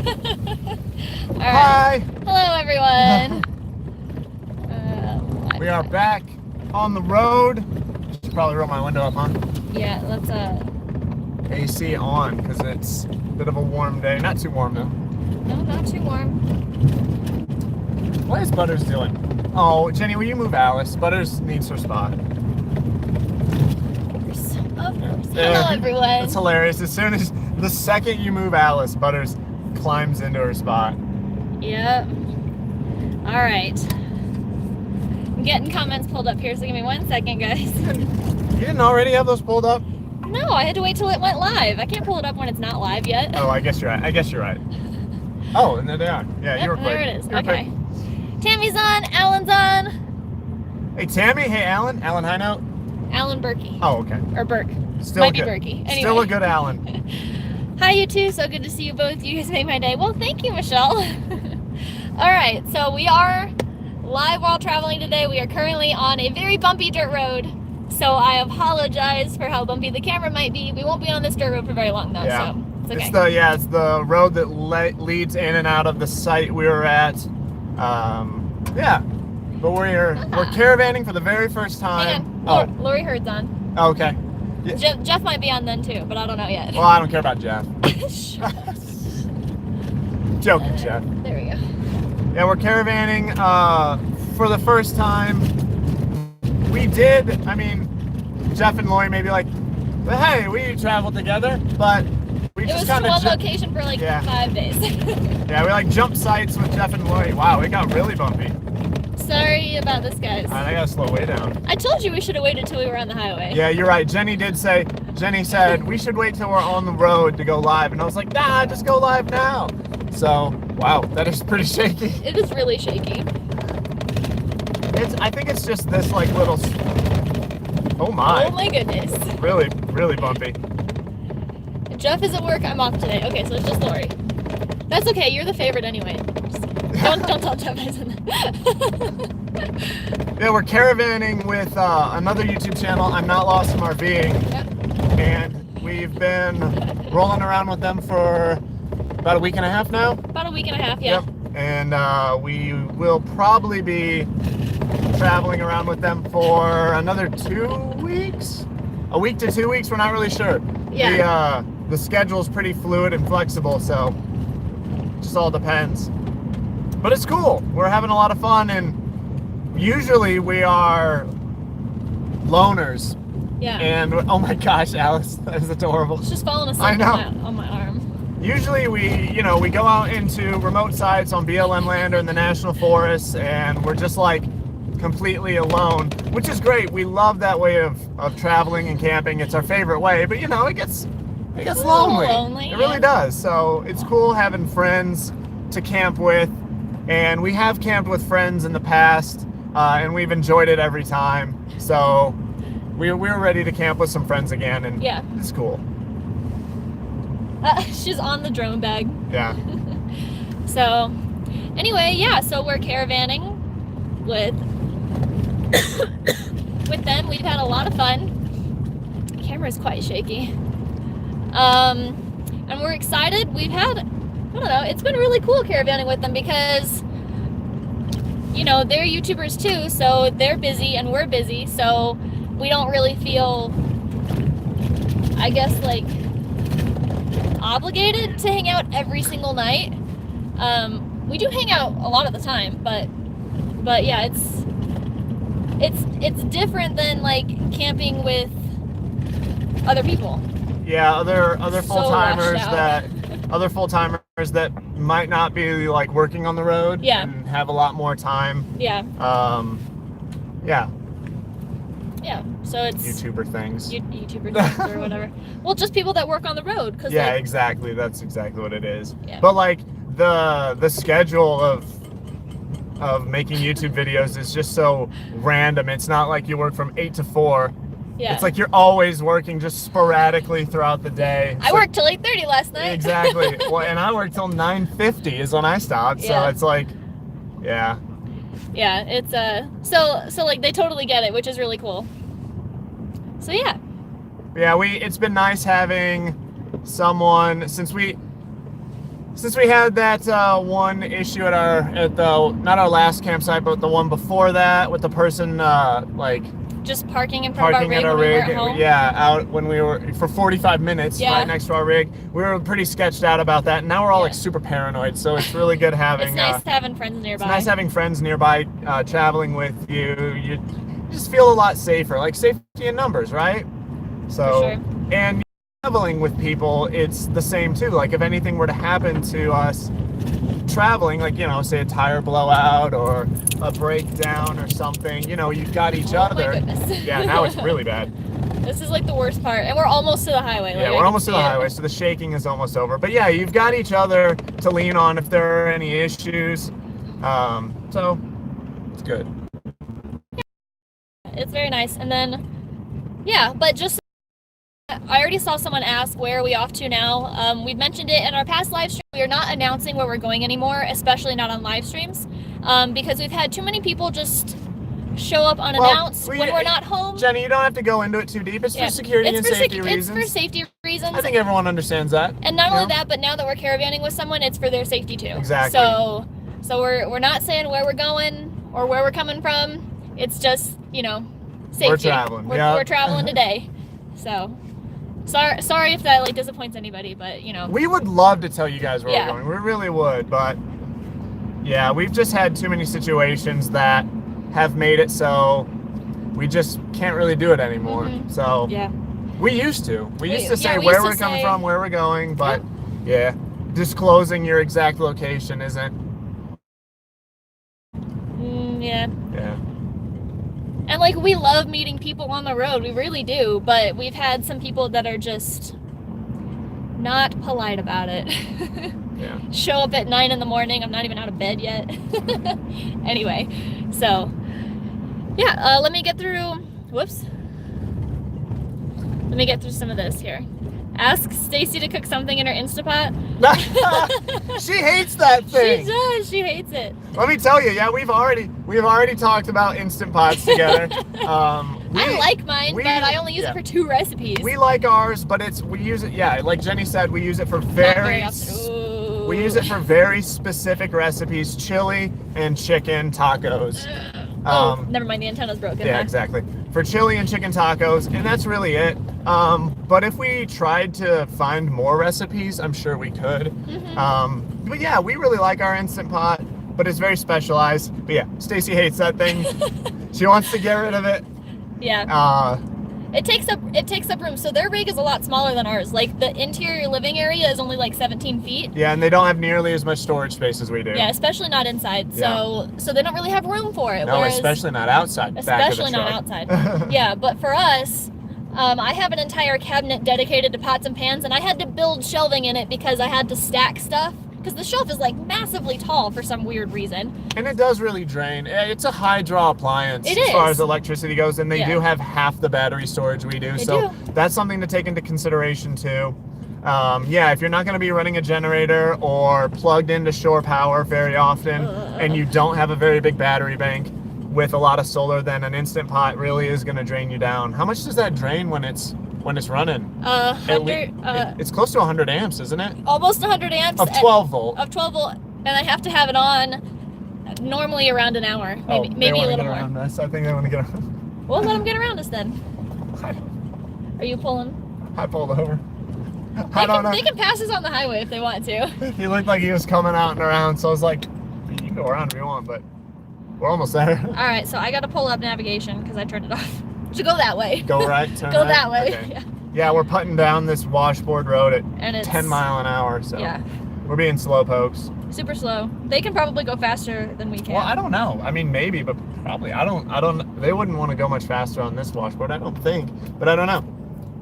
All right. Hi. Hello, everyone. We are back on the road. Should probably roll my window up, huh? Yeah, let's AC on because it's a bit of a warm day. Not too warm though. No, not too warm. What is Butters doing? Oh, Jenny, will you move Alice? Butters needs her spot. Of course. Hello, everyone. That's hilarious. As soon as the second you move Alice, Butters climbs into her spot. Yep. All right. I'm getting comments pulled up here, so give me 1 second, guys. You didn't already have those pulled up? No, I had to wait till it went live. I can't pull it up when it's not live yet. Oh, I guess you're right. Oh, and there they are. Yeah, Yep, you were quick. there it is. You were Okay. quick. Tammy's on. Alan's on. Hey, Tammy. Hey, Alan. Alan High Note. Alan Berkey. Oh, okay. Or Burke. Still Might good. be Berkey. Anyway. Still a good Alan. Hi, you two. So good to see you both. You guys made my day. Well, thank you, Michelle. All right. So we are live while traveling today. We are currently on a very bumpy dirt road. So I apologize for how bumpy the camera might be. We won't be on this dirt road for very long, though. Yeah. So it's okay. It's the road that leads in and out of the site we were at. Yeah. But we're caravanning for the very first time. Hang on. Laurie Hurd's on. Oh, okay. Yeah. Jeff might be on then too, but I don't know yet. Well, I don't care about Jeff. Joking, Jeff. There we go. Yeah, we're caravanning for the first time. We did, Jeff and Laurie may be like, well, hey, we traveled together, but we just kind of... It was one location for like 5 days. Yeah, we jumped sites with Jeff and Laurie. Wow, it got really bumpy. Sorry about this, guys. All right, I gotta slow way down. I told you we should have waited till we were on the highway. Yeah, you're right. Jenny said, we should wait till we're on the road to go live. And I was like, nah, just go live now. So, wow, that is pretty shaky. It is really shaky. I think it's just this little, oh my. Oh my goodness. Really, really bumpy. Jeff is at work, I'm off today. Okay, so it's just Laurie. That's okay, you're the favorite anyway. Don't tell Jeff I said that. Yeah, we're caravanning with another YouTube channel, I'm Not Lost from RVing. Yep. And we've been rolling around with them for about a week and a half now. About a week and a half, yeah. Yep. And we will probably be traveling around with them for another 2 weeks? A week to 2 weeks, we're not really sure. Yeah. The schedule's pretty fluid and flexible, so it just all depends. But it's cool. We're having a lot of fun, and usually we are loners. Yeah. And oh my gosh, Alice, that is adorable. It's just falling asleep I know. on my arm. Usually we go out into remote sites on BLM land or in the national forests, and we're just completely alone, which is great. We love that way of traveling and camping. It's our favorite way, but it gets lonely. It really does. So it's cool having friends to camp with, and we have camped with friends in the past, and we've enjoyed it every time. So we're ready to camp with some friends again, and yeah, it's cool. She's on the drone bag. Yeah. So anyway, yeah, so we're caravanning with them. We've had a lot of fun. The camera's quite shaky. And we're excited. We've had, I don't know, it's been really cool caravanning with them because, they're YouTubers too, so they're busy and we're busy, so we don't really feel, I guess, obligated to hang out every single night. We do hang out a lot of the time, but yeah, it's different than camping with other people. Yeah, other full-timers that might not be working on the road. Yeah. And have a lot more time. Yeah. Yeah. Yeah. So it's YouTuber things. YouTuber things or whatever. Well, just people that work on the road. Yeah, exactly. That's exactly what it is. Yeah. But the schedule of making YouTube videos is just so random. It's not like you work from 8 to 4. Yeah. It's you're always working just sporadically throughout the day. I worked till 8:30 last night. Exactly. Well, and I worked till 9:50 is when I stopped. Yeah. So it's yeah. Yeah, it's so they totally get it, which is really cool. So yeah. Yeah, it's been nice having someone, since since we had that one issue at the not our last campsite, but the one before that with the person like just parking in front of our rig when we were at home. Yeah, out when we were for 45 minutes right next to our rig. We were pretty sketched out about that, and now we're all like super paranoid. So it's really good having. It's nice having friends nearby. It's nice having friends nearby traveling with you. You just feel a lot safer, like safety in numbers, right? So for sure. And traveling with people, it's the same too. Like if anything were to happen to us traveling, like, you know, say a tire blowout or a breakdown or something, you know, you've got each other. My goodness. Yeah, now it's really bad. This is like the worst part, and we're almost to the highway. Yeah, we're almost to the highway, so the shaking is almost over. But yeah, you've got each other to lean on if there are any issues. So it's good. It's very nice. And then, yeah, but just, I already saw someone ask, where are we off to now? We've mentioned it in our past live stream. We are not announcing where we're going anymore, especially not on live streams, because we've had too many people just show up unannounced when we're not home. Jenny, you don't have to go into it too deep. It's for security and safety reasons. It's for safety reasons. I think everyone understands that. And not only that, but now that we're caravanning with someone, it's for their safety too. Exactly. So we're not saying where we're going or where we're coming from. It's just, you know, safety. We're traveling. We're traveling today. So sorry if that like disappoints anybody, but you know. We would love to tell you guys where we're going. We really would, but yeah, we've just had too many situations that have made it so we just can't really do it anymore. Mm-hmm. So yeah, we used to say where we're coming from, where we're going, but yeah, disclosing your exact location isn't. Yeah. Yeah. And like, we love meeting people on the road, we really do, but we've had some people that are just not polite about it. Yeah. Show up at 9 in the morning, I'm not even out of bed yet. Anyway, so yeah, let me get through, let me get through some of this here. Ask Stacy to cook something in her Instapot. She hates that thing. She does. She hates it. Let me tell you, yeah, we've already talked about Instant Pots together. I like mine, but I only use it for 2 recipes. We like ours, but we use it. Yeah, like Jenny said, we use it for very specific recipes: chili and chicken tacos. Never mind, the antenna's broken. Yeah, exactly. For chili and chicken tacos, and that's really it. But if we tried to find more recipes, I'm sure we could. Mm-hmm. But yeah, we really like our Instant Pot, but it's very specialized. But yeah, Stacy hates that thing. She wants to get rid of it. Yeah. It takes up room. So their rig is a lot smaller than ours. Like the interior living area is only like 17 feet. Yeah, and they don't have nearly as much storage space as we do. Yeah, especially not inside. So they don't really have room for it. No, especially not outside. Especially not outside. Yeah, but for us, I have an entire cabinet dedicated to pots and pans, and I had to build shelving in it because I had to stack stuff. Because the shelf is like massively tall for some weird reason. And it does really drain. It's a high draw appliance as far as electricity goes, and they do have half the battery storage we do. So that's something to take into consideration too. Yeah, if you're not going to be running a generator or plugged into shore power very often, and you don't have a very big battery bank with a lot of solar, then an Instant Pot really is going to drain you down. How much does that drain when it's running? It's close to 100 amps, isn't it? Almost 100 amps. Of 12 volt. Of 12 volt, and I have to have it on normally around an hour, maybe a little more. I think they want to get around. Well, let them get around us then. Are you pulling? I pulled over. They can pass us on the highway if they want to. He looked like he was coming out and around, so I was like, you can go around if you want, but we're almost there. All right, so I got to pull up navigation because I turned it off. To go that way. Go right, turn Go right? that way. Okay. Yeah, we're putting down this washboard road at 10 mile an hour, so we're being slow pokes. Super slow. They can probably go faster than we can. Well, I don't know. I mean, maybe, but probably. I don't. They wouldn't want to go much faster on this washboard, I don't think. But I don't know.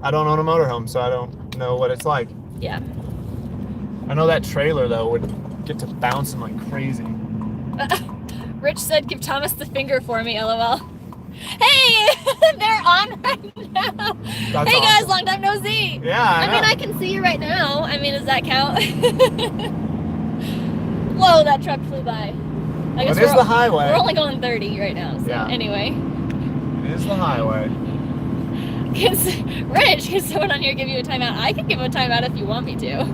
I don't own a motorhome, so I don't know what it's like. Yeah. I know that trailer though would get to bouncing like crazy. Rich said, "Give Thomas the finger for me, LOL." Hey, they're on right now. That's hey guys, long time no see. Yeah, I mean, I can see you right now. I mean, does that count? Whoa, that truck flew by. I guess it is the highway. We're only going 30 right now. So anyway. It is the highway. Rich, can someone on here give you a timeout? I can give a timeout if you want me to.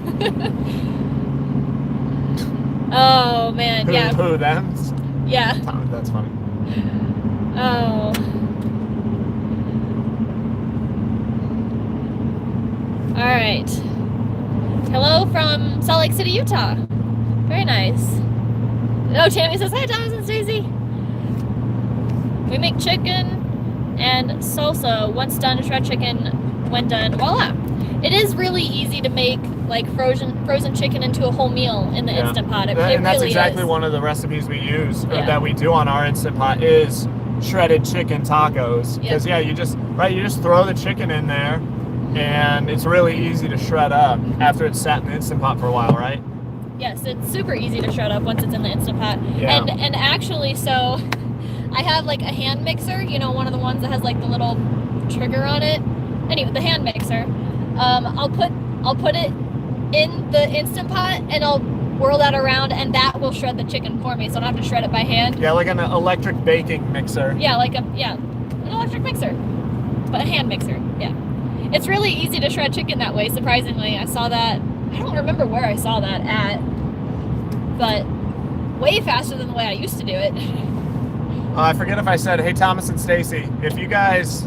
Oh man, yeah. Who them? Yeah. That's funny. Oh. All right. Hello from Salt Lake City, Utah. Very nice. Oh, Tammy says, hi, Thomas and Stacey. We make chicken and salsa. Once done, shred chicken. When done, voila. It is really easy to make like frozen chicken into a whole meal in the Instant Pot. It and that's really exactly is. one of the recipes we use, or that we do on our Instant Pot, is shredded chicken tacos. Because you just throw the chicken in there, and it's really easy to shred up after it's sat in the Instant Pot for a while, right? Yes, it's super easy to shred up once it's in the Instant Pot. Yeah. And actually, so I have like a hand mixer, you know, one of the ones that has like the little trigger on it. Anyway, the hand mixer. I'll put it in the Instant Pot and I'll whirl that around, and that will shred the chicken for me, so I don't have to shred it by hand. Yeah, like an electric baking mixer. Yeah, an electric mixer, but a hand mixer. Yeah, it's really easy to shred chicken that way. Surprisingly, I saw that. I don't remember where I saw that at, but way faster than the way I used to do it. I forget if I said, hey, Thomas and Stacy, if you guys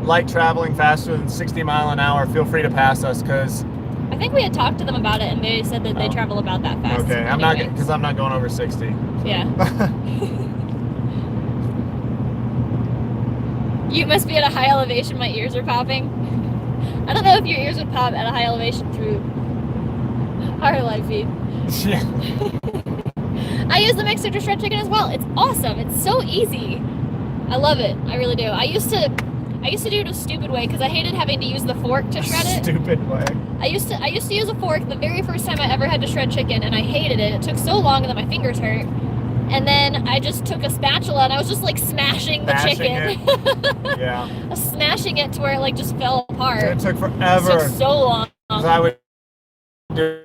like traveling faster than 60 mile an hour, feel free to pass us, because I think we had talked to them about it, and they said that they travel about that fast. Okay, I'm not going over 60. Yeah. You must be at a high elevation. My ears are popping. I don't know if your ears would pop at a high elevation through our live feed. Yeah. I use the mixer to shred chicken as well. It's awesome. It's so easy. I love it. I really do. I used to do it a stupid way because I hated having to use the fork to shred it. Stupid way. I used to use a fork the very first time I ever had to shred chicken, and I hated it. It took so long that my fingers hurt. And then I just took a spatula and I was just like smashing the chicken. Yeah. I was smashing it to where it like just fell apart. It took forever. It took so long. I would do.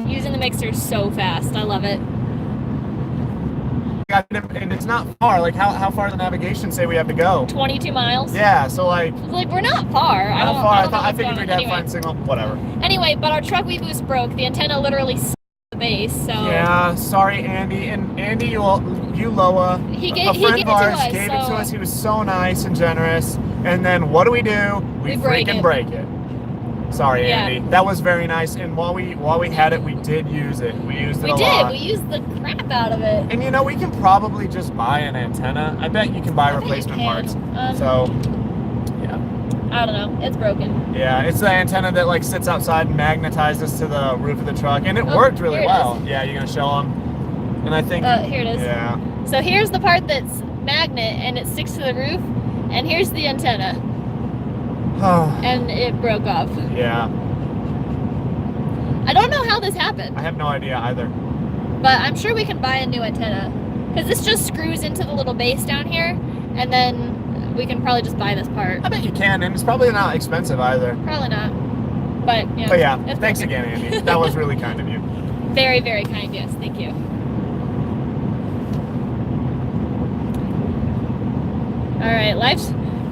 Using the mixer is so fast. I love it. And it's not far. Like how far does the navigation say we have to go? 22 miles. Yeah, so like we're not far. I figured we'd have fine signal. Whatever. Anyway, but our truck we boost broke. The antenna literally the base. So yeah, sorry, Andy. And Andy, you Loa, a friend of ours, gave it to us. He was so nice and generous. And then what do? We freaking break it. Sorry, Andy. That was very nice. And while we had it, we did use it. We used it a lot. We used the crap out of it. And you know, we can probably just buy an antenna. I bet you can buy replacement parts. So, yeah. I don't know. It's broken. Yeah, it's the antenna that like sits outside and magnetizes to the roof of the truck, and it worked really well. Yeah, you're gonna show them. And I think. Here it is. Yeah. So here's the part that's magnet, and it sticks to the roof, and here's the antenna. And it broke off. Yeah. I don't know how this happened. I have no idea either. But I'm sure we can buy a new antenna. Because this just screws into the little base down here. And then we can probably just buy this part. I bet you can, and it's probably not expensive either. Probably not. But yeah. But yeah, thanks again, Andy. That was really kind of you. Very, very kind, yes. Thank you. Alright,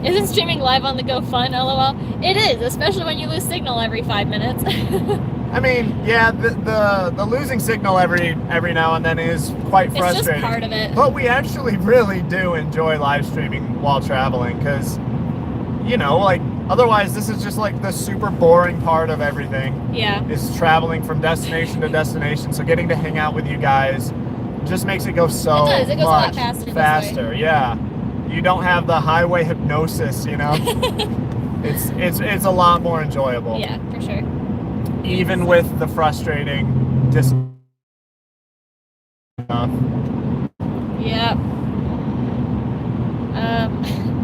isn't streaming live on the Go fun, lol? It is, especially when you lose signal every 5 minutes. I mean, yeah, the losing signal every now and then is quite frustrating. It's just part of it. But we actually really do enjoy live streaming while traveling, because, you know, like, otherwise this is just like the super boring part of everything. Yeah. Is traveling from destination to destination, so getting to hang out with you guys just makes it go so it goes much a lot faster. Yeah. You don't have the highway hypnosis, you know? It's a lot more enjoyable. Yeah, for sure. Even with the frustrating stuff. Yeah.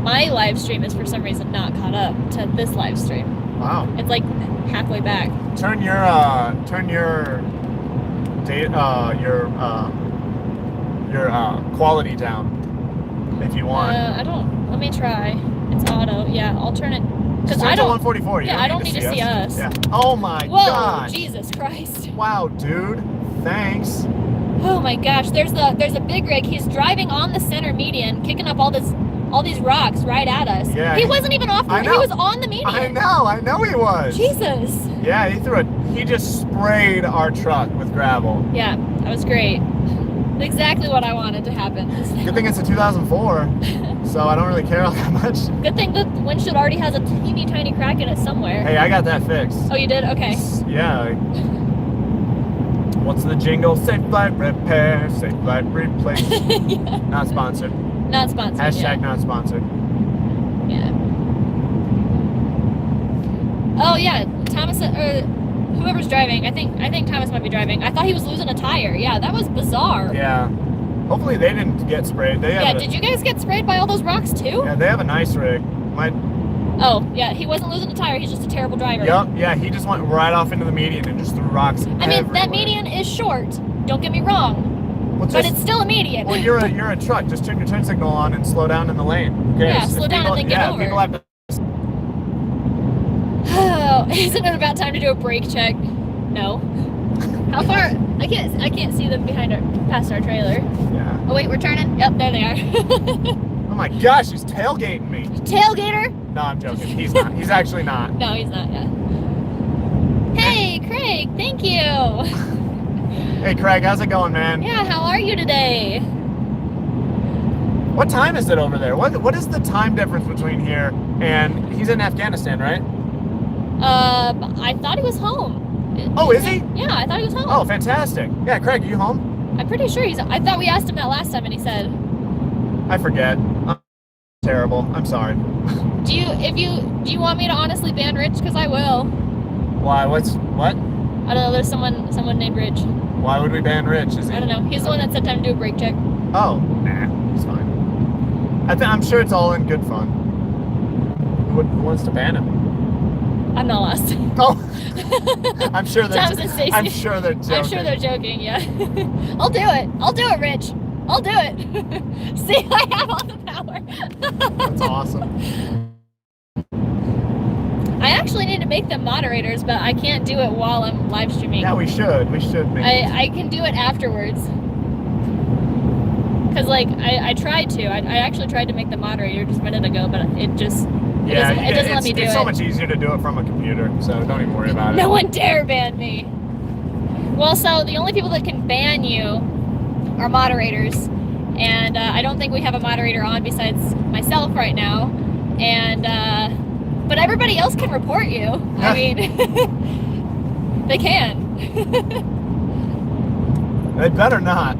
My live stream is for some reason not caught up to this live stream. Wow. It's like halfway back. Turn your quality down if you want. I don't. Let me try. It's auto. Yeah, I'll turn it. Because I don't. 144. Yeah, I don't need to see us. Yeah. Oh my Whoa, gosh. Jesus Christ. Wow, dude. Thanks. Oh my gosh. There's a big rig. He's driving on the center median, kicking up all this all these rocks right at us. Yeah. He wasn't even off the road. He was on the median. I know he was. Jesus. Yeah, he just sprayed our truck with gravel. Yeah, that was great. Exactly what I wanted to happen. Good thing it's a 2004, so I don't really care all that much. Good thing the windshield already has a teeny tiny crack in it somewhere. Hey, I got that fixed. Oh, you did? Okay. Yeah. What's the jingle? Safe flight repair, safe flight replace. Yeah. Not sponsored. Not sponsored. Hashtag not sponsored. Yeah. Oh yeah, Thomas or whoever's driving. I think Thomas might be driving. I thought he was losing a tire. Yeah, that was bizarre. Yeah. Hopefully they didn't get sprayed. Did you guys get sprayed by all those rocks too? Yeah, they have a nice rig. Oh, yeah, he wasn't losing a tire. He's just a terrible driver. Yep. Yeah, he just went right off into the median and just threw rocks everywhere. That median is short. Don't get me wrong. But it's still a median. Well, you're a truck. Just turn your turn signal on and slow down in the lane. Okay? Yeah, slow down and then get over. People have to. Oh, isn't it about time to do a brake check? No. How far? I can't see them past our trailer. Yeah. Oh wait, we're turning. Yep, there they are. Oh my gosh, he's tailgating me. Tailgater? No, I'm joking. He's not. He's actually not. No, he's not. Yeah. Hey, Craig. Thank you. Hey, Craig. How's it going, man? Yeah. How are you today? What time is it over there? What is the time difference between here and he's in Afghanistan, right? I thought he was home. Oh, is he? Yeah, I thought he was home. Oh, fantastic. Yeah, Craig, are you home? I'm pretty sure I thought we asked him that last time and he said. I forget. I'm terrible. I'm sorry. Do you want me to honestly ban Rich? Because I will. Why? What? I don't know. There's someone named Rich. Why would we ban Rich? I don't know. He's the one that said time to do a brake check. Oh, nah, it's fine. I'm sure it's all in good fun. Who wants to ban him? I'm not lost. Oh, I'm sure they're. Thomas and Stacey. I'm sure they're joking. I'm sure they're joking. Yeah. I'll do it. I'll do it, Rich. I'll do it. See, I have all the power. That's awesome. I actually need to make them moderators, but I can't do it while I'm live streaming. Yeah, we should. We should make I can do it afterwards. Because, like, I tried to. I actually tried to make the moderator just a minute ago, but it just... It doesn't let me do it. It's so much easier to do it from a computer, so don't even worry about it. No one dare ban me. Well, so the only people that can ban you are moderators, and I don't think we have a moderator on besides myself right now, and but everybody else can report you. I mean, they can. They better not.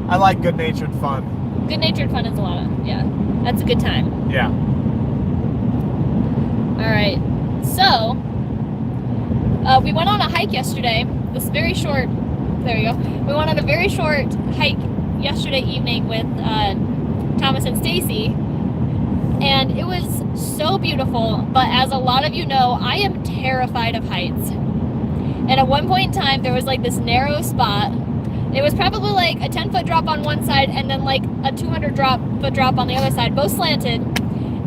I like good-natured fun. Good-natured fun is a lot of, yeah, that's a good time. Yeah. All right, so we went on a hike yesterday. This very short, there you go. We went on a very short hike yesterday evening with Thomas and Stacey, and it was so beautiful. But as a lot of you know, I am terrified of heights. And at one point in time, there was like this narrow spot. It was probably like a 10-foot drop on one side and then like a 200-foot drop on the other side, both slanted.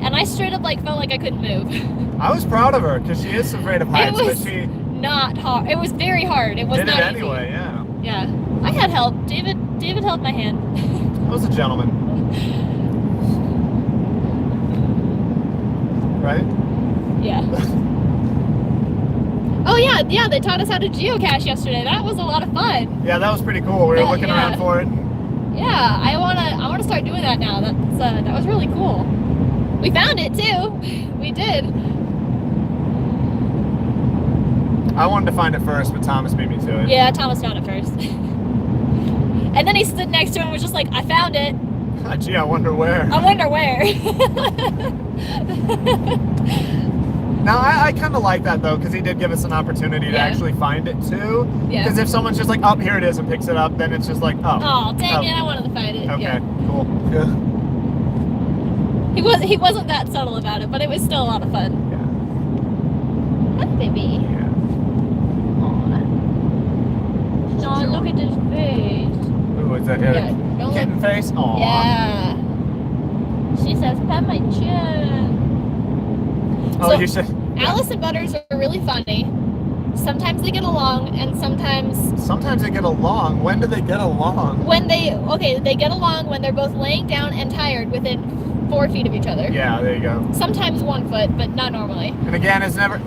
And I straight up like felt like I couldn't move. I was proud of her because she is afraid of heights, but she not hard. It was very hard. It was did not it anyway. easy. Yeah. Yeah, I had help. David held my hand. I was a gentleman. Right? Yeah. Oh yeah. They taught us how to geocache yesterday. That was a lot of fun. Yeah, that was pretty cool. We were looking around for it. Yeah, I wanna start doing that now. That was really cool. We found it too. We did. I wanted to find it first, but Thomas beat me to it. Yeah, Thomas found it first. And then he stood next to it and was just like, I found it. Gee, I wonder where. I wonder where. Now, I kind of like that, though, because he did give us an opportunity to actually find it, too. Yeah. Because if someone's just like, oh, here it is, and picks it up, then it's just like, oh. Oh, dang it, I wanted to find it. Okay, yeah. cool. Yeah. He wasn't that subtle about it, but it was still a lot of fun. Yeah. Hi, baby. Yeah. Oh, look at his face. Ooh, is that kitten face? Aw. Yeah. She says, pat my chin. Oh, So, you said. Alice and Butters are really funny. Sometimes they get along, and sometimes they get along. When do they get along? they get along when they're both laying down and tired within 4 feet of each other. Yeah, there you go. Sometimes 1 foot, but not normally. And again, it's never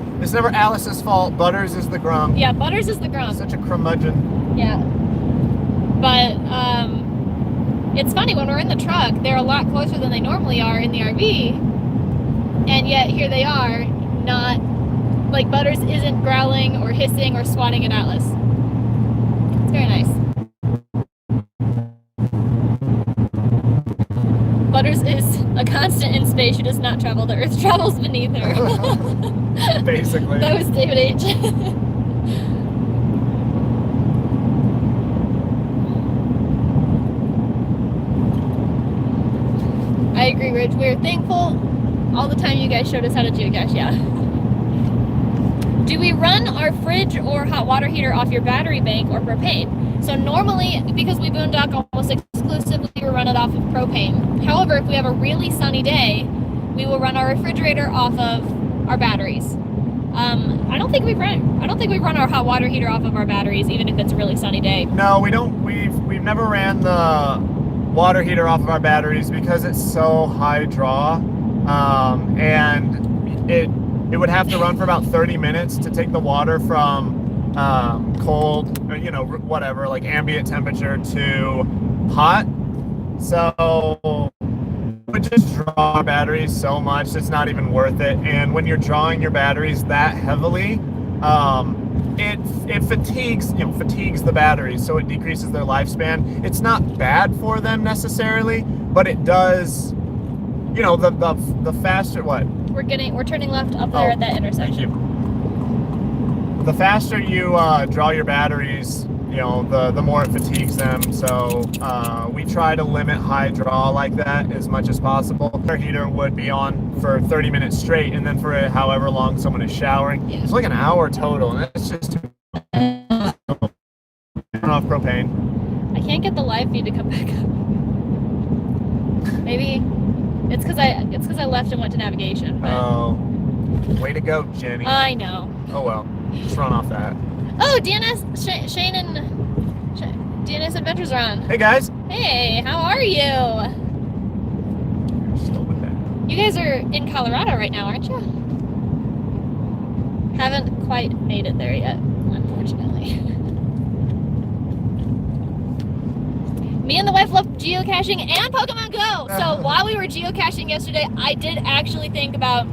Alice's fault. Butters is the grump. Yeah, Butters is the grump. Such a curmudgeon. Yeah. But it's funny, when we're in the truck, they're a lot closer than they normally are in the RV, and yet here they are, not, like, Butters isn't growling or hissing or swatting at Atlas. It's very nice. Butters is a constant in space. She does not travel. The Earth travels beneath her. Basically. That was David H. I agree, Rich. We're thankful all the time you guys showed us how to geocache, yeah. Do we run our fridge or hot water heater off your battery bank or propane? So normally, because we boondock almost exclusively, we run it off of propane. However, if we have a really sunny day, we will run our refrigerator off of our batteries. I don't think we run our hot water heater off of our batteries, even if it's a really sunny day. No, we don't. We've never ran the water heater off of our batteries because it's so high draw, and it would have to run for about 30 minutes to take the water from cold, or, you know, whatever, like ambient temperature to hot. So we just draw our batteries so much it's not even worth it. And when you're drawing your batteries that heavily, it fatigues the batteries, so it decreases their lifespan. It's not bad for them necessarily, but it does, you know, the faster what? We're turning left up there at that intersection. Thank you. The faster you draw your batteries, you know, the more it fatigues them. So we try to limit high draw like that as much as possible. Our heater would be on for 30 minutes straight, and then for however long someone is showering. Yeah. It's like an hour total, and that's just turn off propane. I can't get the live feed to come back up. Maybe it's because I left and went to navigation. But... Oh, way to go, Jenny. I know. Oh well, just run off that. Oh, DNS, Shane and DNS Adventures are on. Hey guys. Hey, how are you? Still with that. You guys are in Colorado right now, aren't you? Haven't quite made it there yet, unfortunately. Me and the wife love geocaching and Pokemon Go. So while we were geocaching yesterday, I did actually think about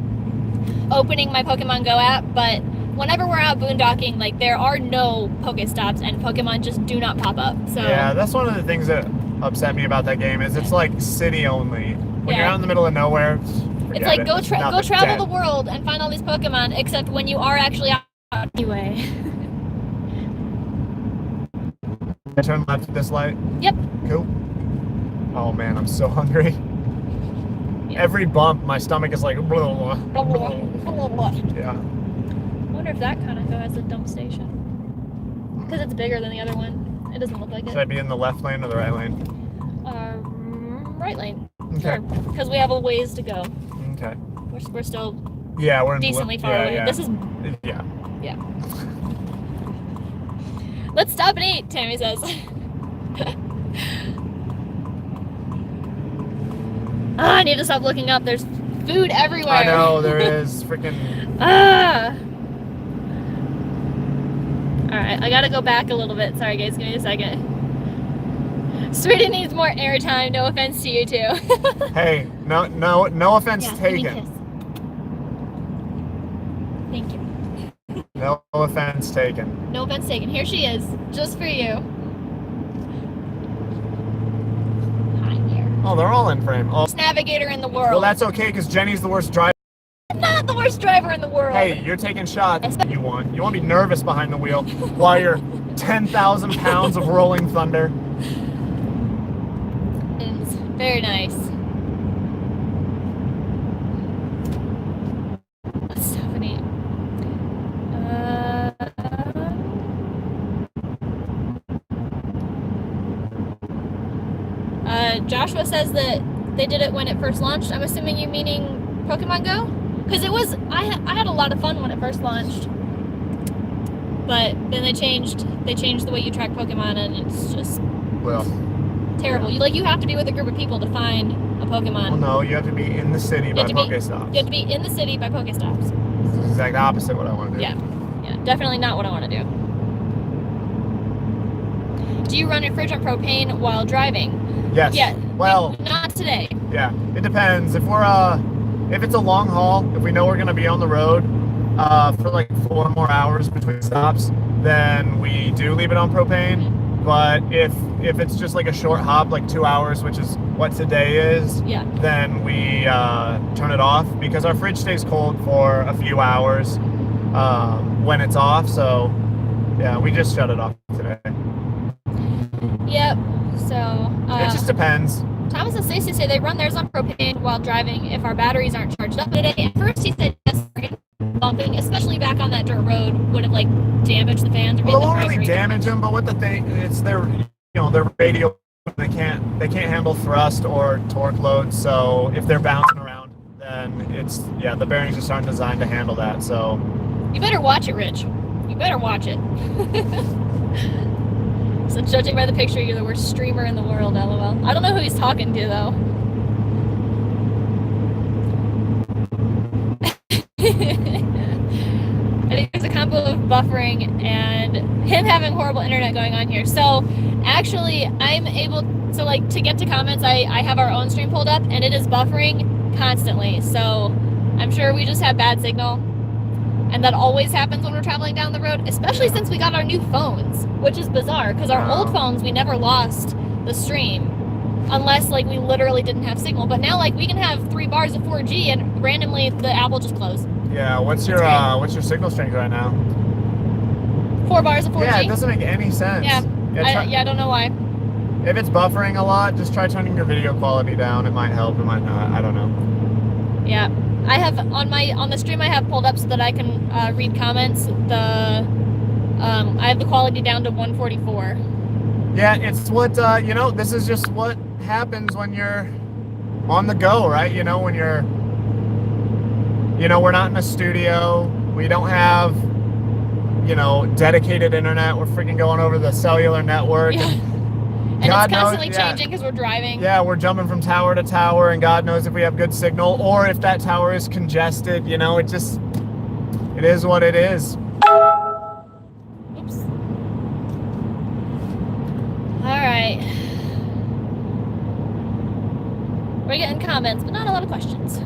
opening my Pokemon Go app, but whenever we're out boondocking, like, there are no Pokestops and Pokemon just do not pop up. So yeah, that's one of the things that upset me about that game is it's like city only. When you're out in the middle of nowhere, it's like go travel the world and find all these Pokemon, except when you are actually out anyway. I turn left at this light? Yep. Cool. Oh man, I'm so hungry. Yeah. Every bump, my stomach is like blah, blah, blah, blah. Yeah. I wonder if that kind of has a dump station. Because it's bigger than the other one. It doesn't look like it. Should I be in the left lane or the right lane? Right lane. Okay. Sure. Because we have a ways to go. Okay. We're still we're decently far away. Yeah. This is... Yeah. Yeah. Let's stop and eat, Tammy says. I need to stop looking up. There's food everywhere. I know, there is. Freaking... Alright, I gotta go back a little bit. Sorry guys, give me a second. Sweetie needs more airtime. No offense to you too. Hey, no offense taken. Thank you. No offense taken. No offense taken. Here she is, just for you. Hi there. Oh, they're all in frame. Oh. Best navigator in the world. Well, that's okay, because Jenny's the worst driver. Not the worst driver in the world. Hey, you're taking shots. You want to be nervous behind the wheel while you're 10,000 pounds of rolling thunder. It's very nice. Stephany. Joshua says that they did it when it first launched. I'm assuming you meaning Pokemon Go? Because it was, I had a lot of fun when it first launched. But then they changed the way you track Pokemon, and it's just... Well, terrible. You have to be with a group of people to find a Pokemon. Well, no, you have to be in the city by Pokestops. You have to be in the city by Pokestops. It's the exact opposite of what I want to do. Yeah, definitely not what I want to do. Do you run your fridge on propane while driving? Yes. Yeah. Well, not today. Yeah, it depends. If it's a long haul, if we know we're gonna be on the road for like 4 more hours between stops, then we do leave it on propane. But if it's just like a short hop, like 2 hours, which is what today is, then we turn it off because our fridge stays cold for a few hours when it's off. So yeah, we just shut it off today. Yep. So it just depends. Thomas and Stacey say they run theirs on propane while driving if our batteries aren't charged up today. At first he said yes, bumping, especially back on that dirt road, would have like damaged the fans. Or well, it won't really damage them, but what the thing, it's their radio. They can't handle thrust or torque loads. So if they're bouncing around, then the bearings just aren't designed to handle that. So you better watch it, Rich. You better watch it. So judging by the picture, you're the worst streamer in the world, LOL. I don't know who he's talking to, though. I think there's a combo of buffering and him having horrible internet going on here. So actually, I'm able to get to comments, I have our own stream pulled up, and it is buffering constantly. So I'm sure we just have bad signal. And that always happens when we're traveling down the road, especially since we got our new phones, which is bizarre because our old phones, we never lost the stream unless we literally didn't have signal. But now we can have 3 bars of 4G and randomly the app will just close. Yeah, what's your signal strength right now? 4 bars of 4G. Yeah, it doesn't make any sense. Yeah, I don't know why. If it's buffering a lot, just try turning your video quality down. It might help, it might not. I don't know. Yeah. I have on the stream I have pulled up so that I can read comments. I have the quality down to 144. Yeah, it's what this is just what happens when you're on the go, right? When you're we're not in a studio. We don't have dedicated internet. We're freaking going over the cellular network. Yeah. And it's constantly changing because we're driving. Yeah, we're jumping from tower to tower, and God knows if we have good signal or if that tower is congested. It is what it is. Oops. All right. We're getting comments, but not a lot of questions.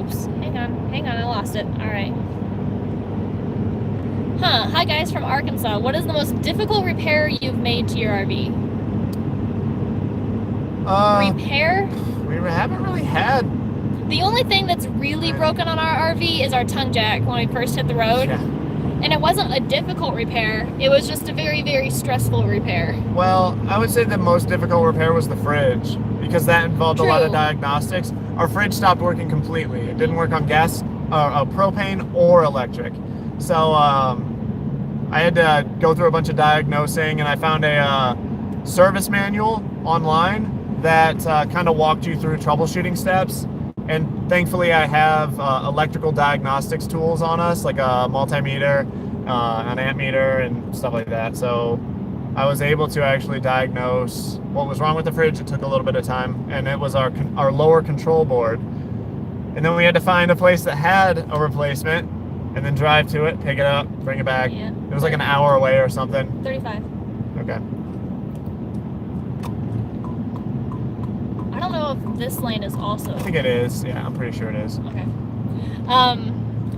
Oops, hang on, I lost it. All right. Hi guys from Arkansas. What is the most difficult repair you've made to your RV? Repair? We haven't really had. The only thing that's really broken on our RV is our tongue jack when we first hit the road. Yeah. And it wasn't a difficult repair. It was just a very, very stressful repair. Well, I would say the most difficult repair was the fridge because that involved a lot of diagnostics. Our fridge stopped working completely. It didn't work on gas, propane, or electric. So I had to go through a bunch of diagnosing, and I found a service manual online that kind of walked you through troubleshooting steps. And thankfully, I have electrical diagnostics tools on us, like a multimeter, an ammeter, and stuff like that. So I was able to actually diagnose what was wrong with the fridge. It took a little bit of time, and it was our lower control board. And then we had to find a place that had a replacement, and then drive to it, pick it up, bring it back. Yeah. It was like an hour away or something. 35. Okay. I don't know if this lane is also. I think it is. Yeah, I'm pretty sure it is. Okay.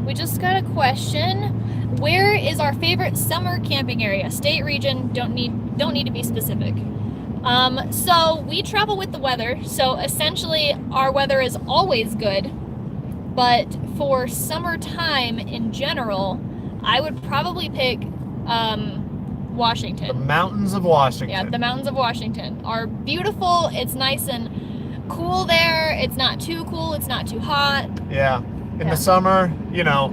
We just got a question. Where is our favorite summer camping area? State, region, don't need to be specific. So we travel with the weather. So essentially our weather is always good. But for summertime in general, I would probably pick Washington. The mountains of Washington. Yeah, the mountains of Washington are beautiful. It's nice and cool there. It's not too cool. It's not too hot. Yeah. In the summer,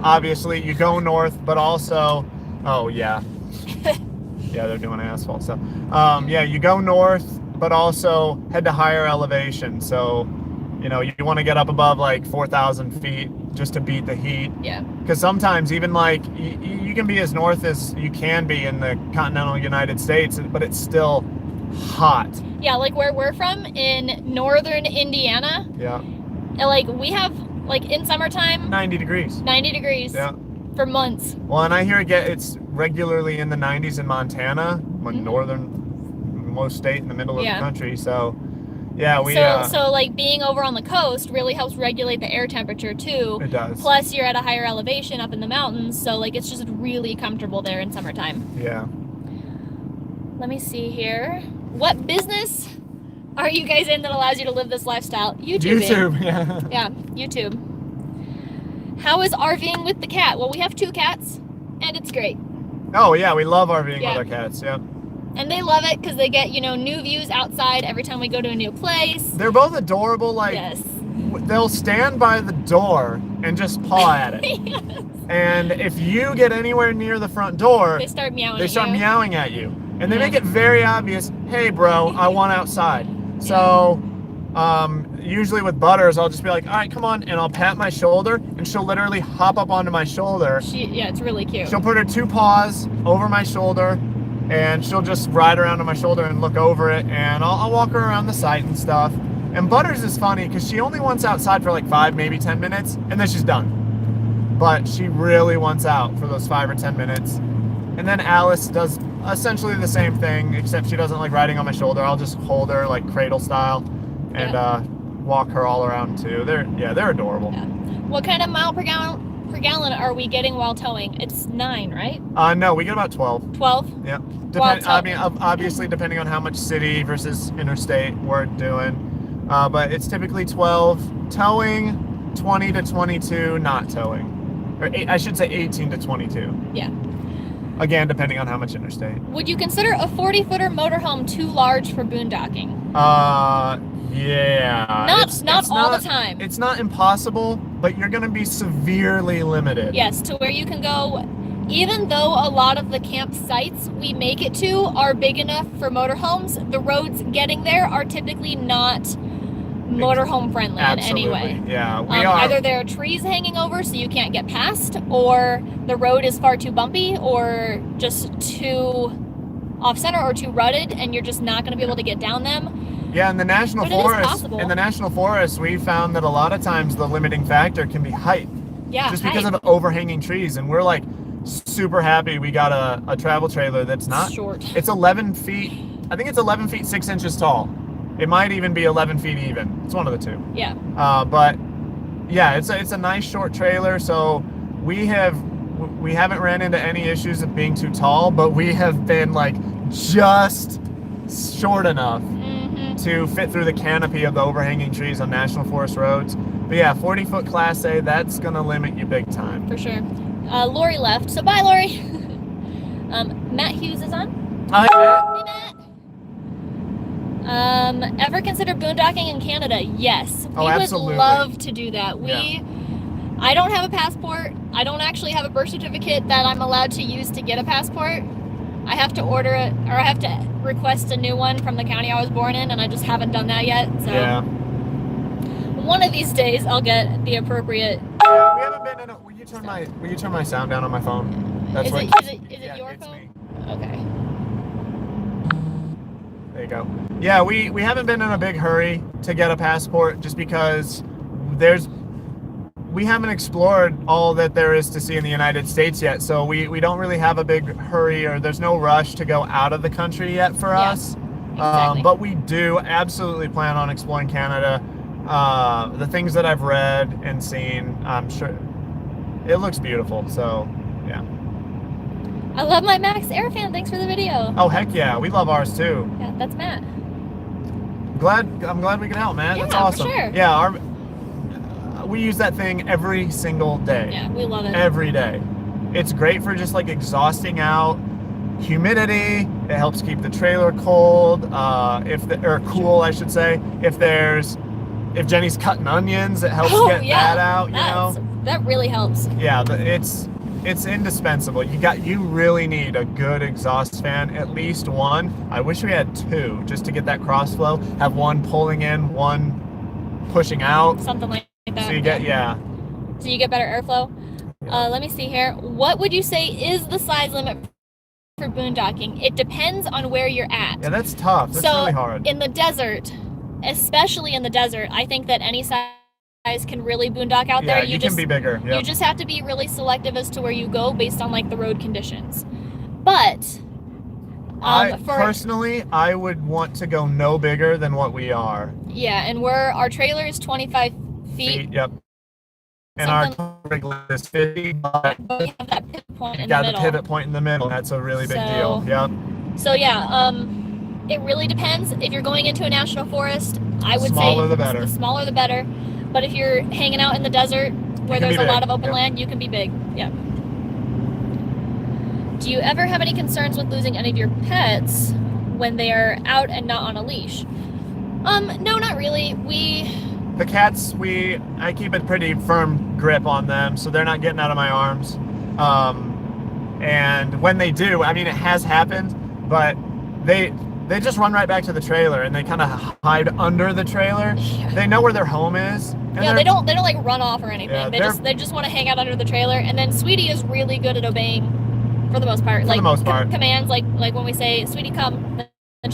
obviously you go north, but also, yeah, they're doing asphalt stuff. You go north, but also head to higher elevation. So, you want to get up above like 4,000 feet. just to beat the heat. Yeah. Because sometimes even like you can be as north as you can be in the continental United States, but it's still hot. Yeah, like where we're from in northern Indiana. Yeah. Like we have like in summertime 90 degrees. 90 degrees. Yeah. For months. Well, and I hear it's regularly in the 90s in Montana, northernmost state in the middle of the country. So, yeah, So like being over on the coast really helps regulate the air temperature too. It does. Plus, you're at a higher elevation up in the mountains, so like it's just really comfortable there in summertime. Yeah. Let me see here. What business are you guys in that allows you to live this lifestyle? YouTube, yeah. Yeah, YouTube. How is RVing with the cat? Well, we have 2 cats, and it's great. Oh, yeah, we love RVing with our cats, yeah. And they love it because they get, new views outside every time we go to a new place. They're both adorable, like, yes. They'll stand by the door and just paw at it. Yes. And if you get anywhere near the front door, they start meowing meowing at you. And they make it very obvious, hey, bro, I want outside. So, usually with Butters, I'll just be like, all right, come on, and I'll pat my shoulder, and she'll literally hop up onto my shoulder. Yeah, it's really cute. She'll put her 2 paws over my shoulder, and she'll just ride around on my shoulder and look over it, and I'll walk her around the site and stuff. And Butters is funny, because she only wants outside for like 5, maybe 10 minutes, and then she's done. But she really wants out for those 5 or 10 minutes. And then Alice does essentially the same thing, except she doesn't like riding on my shoulder. I'll just hold her like cradle style and walk her all around too. They're adorable. Yeah. What kind of mile per gallon are we getting while towing? It's 9, right? No, we get about 12. 12? Yeah. I mean, obviously depending on how much city versus interstate we're doing, but it's typically 12 towing, 20 to 22 not towing, or I should say 18 to 22. Yeah. Again, depending on how much interstate. Would you consider a 40-footer motorhome too large for boondocking? Yeah. Not all the time. It's not impossible, but you're going to be severely limited. Yes, to where you can go, even though a lot of the campsites we make it to are big enough for motorhomes, the roads getting there are typically not motorhome friendly in any way. Yeah, either there are trees hanging over so you can't get past, or the road is far too bumpy, or just too off center or too rutted, and you're just not going to be able to get down them. Yeah, in the national forest, we found that a lot of times the limiting factor can be height. Yeah, just because of overhanging trees, and we're like super happy we got a travel trailer that's not short. It's 11 feet. I think it's 11 feet 6 inches tall. It might even be 11 feet even. It's one of the 2. Yeah. But yeah, it's a nice short trailer. So we haven't ran into any issues of being too tall, but we have been like just short enough to fit through the canopy of the overhanging trees on national forest roads. But yeah, 40-foot Class A, that's gonna limit you big time. For sure. Laurie left, so bye, Laurie. Matt Hughes is on. Hi, Matt. Hey, Matt. Ever consider boondocking in Canada? Yes. We would love to do that. I don't have a passport. I don't actually have a birth certificate that I'm allowed to use to get a passport. I have to order it, or I have to request a new one from the county I was born in, and I just haven't done that yet. So one of these days I'll get the appropriate. Yeah, we haven't been in a, will you turn my sound down on my phone? Is it your phone? Me. Okay. There you go. Yeah, we haven't been in a big hurry to get a passport just because we haven't explored all that there is to see in the United States yet. So we don't really have a big hurry, or there's no rush to go out of the country yet for us. Exactly. But we do absolutely plan on exploring Canada. The things that I've read and seen, I'm sure it looks beautiful. So yeah. I love my Max Air fan. Thanks for the video. Oh heck yeah, we love ours too. Yeah, that's Matt. I'm glad we can help, man. Yeah, that's awesome. For sure. Yeah, we use that thing every single day. Yeah, we love it. Every day. It's great for just like exhausting out humidity. It helps keep the trailer cold, or cool, I should say. If Jenny's cutting onions, it helps get that out, you know? That really helps. Yeah, it's indispensable. You really need a good exhaust fan, at least one. I wish we had 2 just to get that cross flow. Have one pulling in, one pushing out. Something like that. So you get So you get better airflow. Yeah. Let me see here. What would you say is the size limit for boondocking? It depends on where you're at. Yeah, that's tough. That's really hard. In the desert, especially in the desert, I think that any size can really boondock out there. You can be bigger. Yep. You just have to be really selective as to where you go based on like the road conditions. But personally, I would want to go no bigger than what we are. Yeah, and our trailer is 25 feet. Yep. And our rig is 50, but we have that pivot point in the middle. Got the pivot point in the middle. That's a really big deal. Yep. So yeah, it really depends. If you're going into a national forest, I would say smaller the better. The smaller the better. But if you're hanging out in the desert where there's a lot of open land, you can be big. Yeah. Do you ever have any concerns with losing any of your pets when they are out and not on a leash? No, not really. The cats, I keep a pretty firm grip on them, so they're not getting out of my arms. And when they do, I mean, it has happened, but they just run right back to the trailer and they kind of hide under the trailer. Yeah. They know where their home is. Yeah, they don't like run off or anything. Yeah, they just want to hang out under the trailer. And then Sweetie is really good at obeying for the most part. For the most part. Commands like when we say Sweetie come, then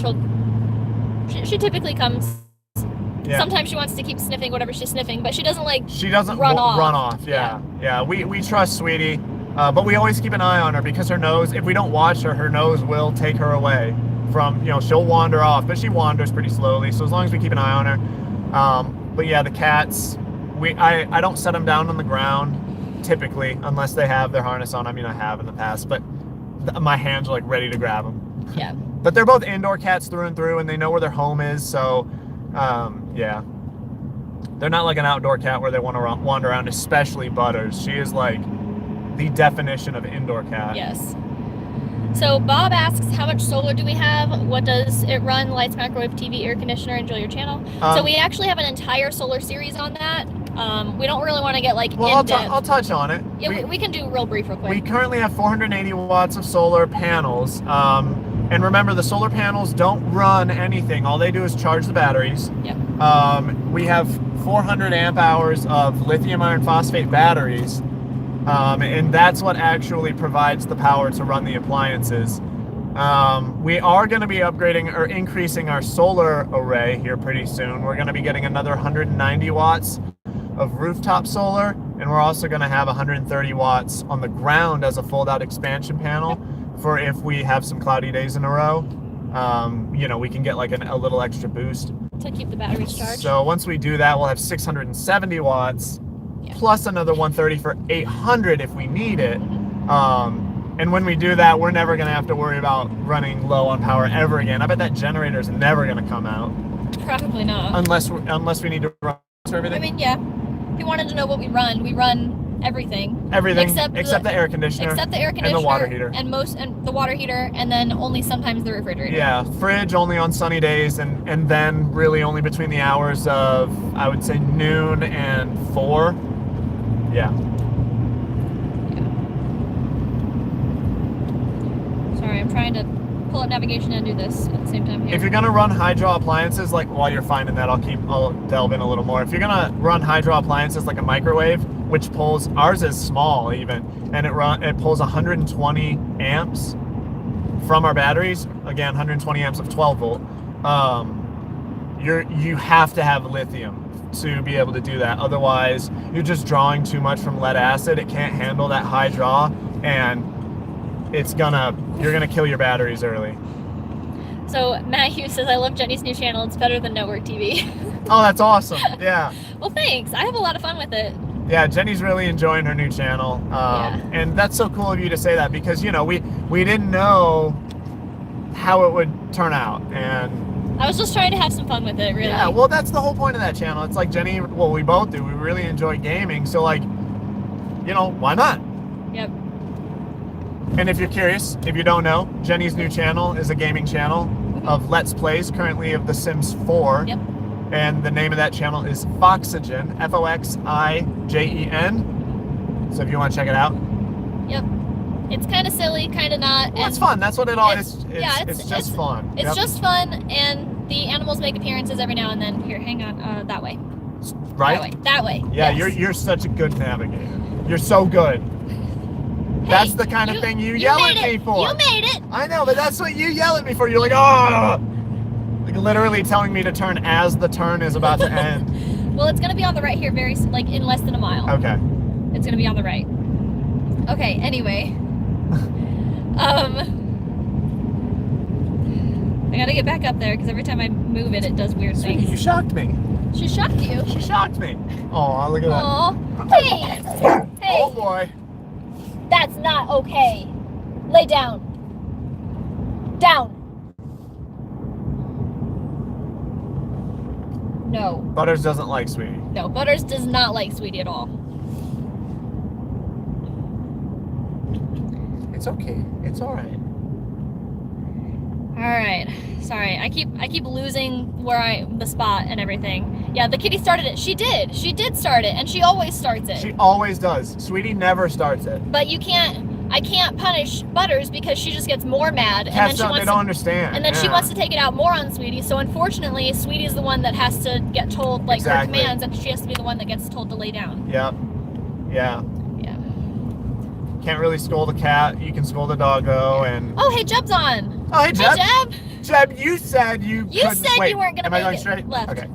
she typically comes. Yeah. Sometimes she wants to keep sniffing whatever she's sniffing, but she doesn't run off. Yeah. We trust Sweetie, but we always keep an eye on her because her nose, if we don't watch her nose will take her away from, she'll wander off, but she wanders pretty slowly. So as long as we keep an eye on her. But yeah, the cats, I don't set them down on the ground typically unless they have their harness on. I mean, I have in the past, but my hands are like ready to grab them. Yeah. But they're both indoor cats through and through, and they know where their home is. So yeah, they're not like an outdoor cat where they want to wander around, especially Butters. She is like the definition of indoor cat. Yes. So Bob asks, how much solar do we have? What does it run? Lights, microwave, TV, air conditioner, enjoy your channel. So we actually have an entire solar series on that. We don't really want to get like in-depth. I'll touch on it. Yeah, we can do real brief real quick. We currently have 480 watts of solar panels. And remember, the solar panels don't run anything. All they do is charge the batteries. Yep. We have 400 amp hours of lithium iron phosphate batteries. And that's what actually provides the power to run the appliances. We are going to be upgrading or increasing our solar array here pretty soon. We're going to be getting another 190 watts of rooftop solar, and we're also going to have 130 watts on the ground as a fold-out expansion panel for if we have some cloudy days in a row. We can get like a little extra boost to keep the batteries charged. So once we do that, we'll have 670 watts. Plus another 130 for 800 if we need it. And when we do that, we're never going to have to worry about running low on power ever again. I bet that generator's never going to come out. Probably not. Unless we need to run everything. I mean, yeah. If you wanted to know what we run everything. Everything except the air conditioner. Except the air conditioner. And the water heater. And the water heater, and then only sometimes the refrigerator. Yeah, fridge only on sunny days, and then really only between the hours of, I would say, noon and 4. Yeah. Sorry, I'm trying to pull up navigation and do this at the same time here. If you're gonna run hydro appliances, like while you're finding that, I'll delve in a little more. If you're gonna run hydro appliances like a microwave, which pulls, ours is small even, and it pulls 120 amps from our batteries. Again, 120 amps of 12 volt. You have to have lithium to be able to do that. Otherwise, you're just drawing too much from lead acid. It can't handle that high draw, and you're gonna kill your batteries early. So Matt Hughes says, I love Jenny's new channel. It's better than Network TV. Oh, that's awesome. Yeah. Well, thanks. I have a lot of fun with it. Yeah, Jenny's really enjoying her new channel. And that's so cool of you to say that, because, we didn't know how it would turn out. And I was just trying to have some fun with it, really. Yeah, well, that's the whole point of that channel. It's like Jenny, well, we both do. We really enjoy gaming. So, like, why not? Yep. And if you're curious, if you don't know, Jenny's new channel is a gaming channel of Let's Plays, currently of The Sims 4. Yep. And the name of that channel is Foxygen, Foxigen. So if you want to check it out. Yep. It's kind of silly, kind of not. Well, it's fun. That's what it all is. It's just fun. It's just fun, and the animals make appearances every now and then. Here, hang on, that way. Right? That way. Yeah, yes. you're such a good navigator. You're so good. That's the kind of thing you yell at me for. You made it. I know, but that's what you yell at me for. You're like, oh, like literally telling me to turn as the turn is about to end. Well, it's gonna be on the right here, like in less than a mile. Okay. It's gonna be on the right. Okay. Anyway, I gotta get back up there because every time I move it, it does weird things. You shocked me. She shocked you. She shocked me. Oh, look at that. Aw. Hey. Hey. Oh boy. That's not okay. Lay down. Down. No. Butters doesn't like Sweetie. No, Butters does not like Sweetie at all. It's okay. It's all right. All right. Sorry, I keep losing the spot and everything. Yeah, the kitty started it. She did start it, and she always starts it. She always does. Sweetie never starts it. But I can't punish Butters because she just gets more mad, and then They don't understand. And then she wants to take it out more on Sweetie. So unfortunately, Sweetie is the one that has to get told like her commands, and she has to be the one that gets told to lay down. Yep. Yeah. Yeah. Can't really scold a cat. You can scold a doggo, and. Oh, hey, Jeb's on. Oh, hey, Jeb. Hey, Jeb. Jeb, you said you. Said you weren't gonna Am I make going it straight? left. Okay.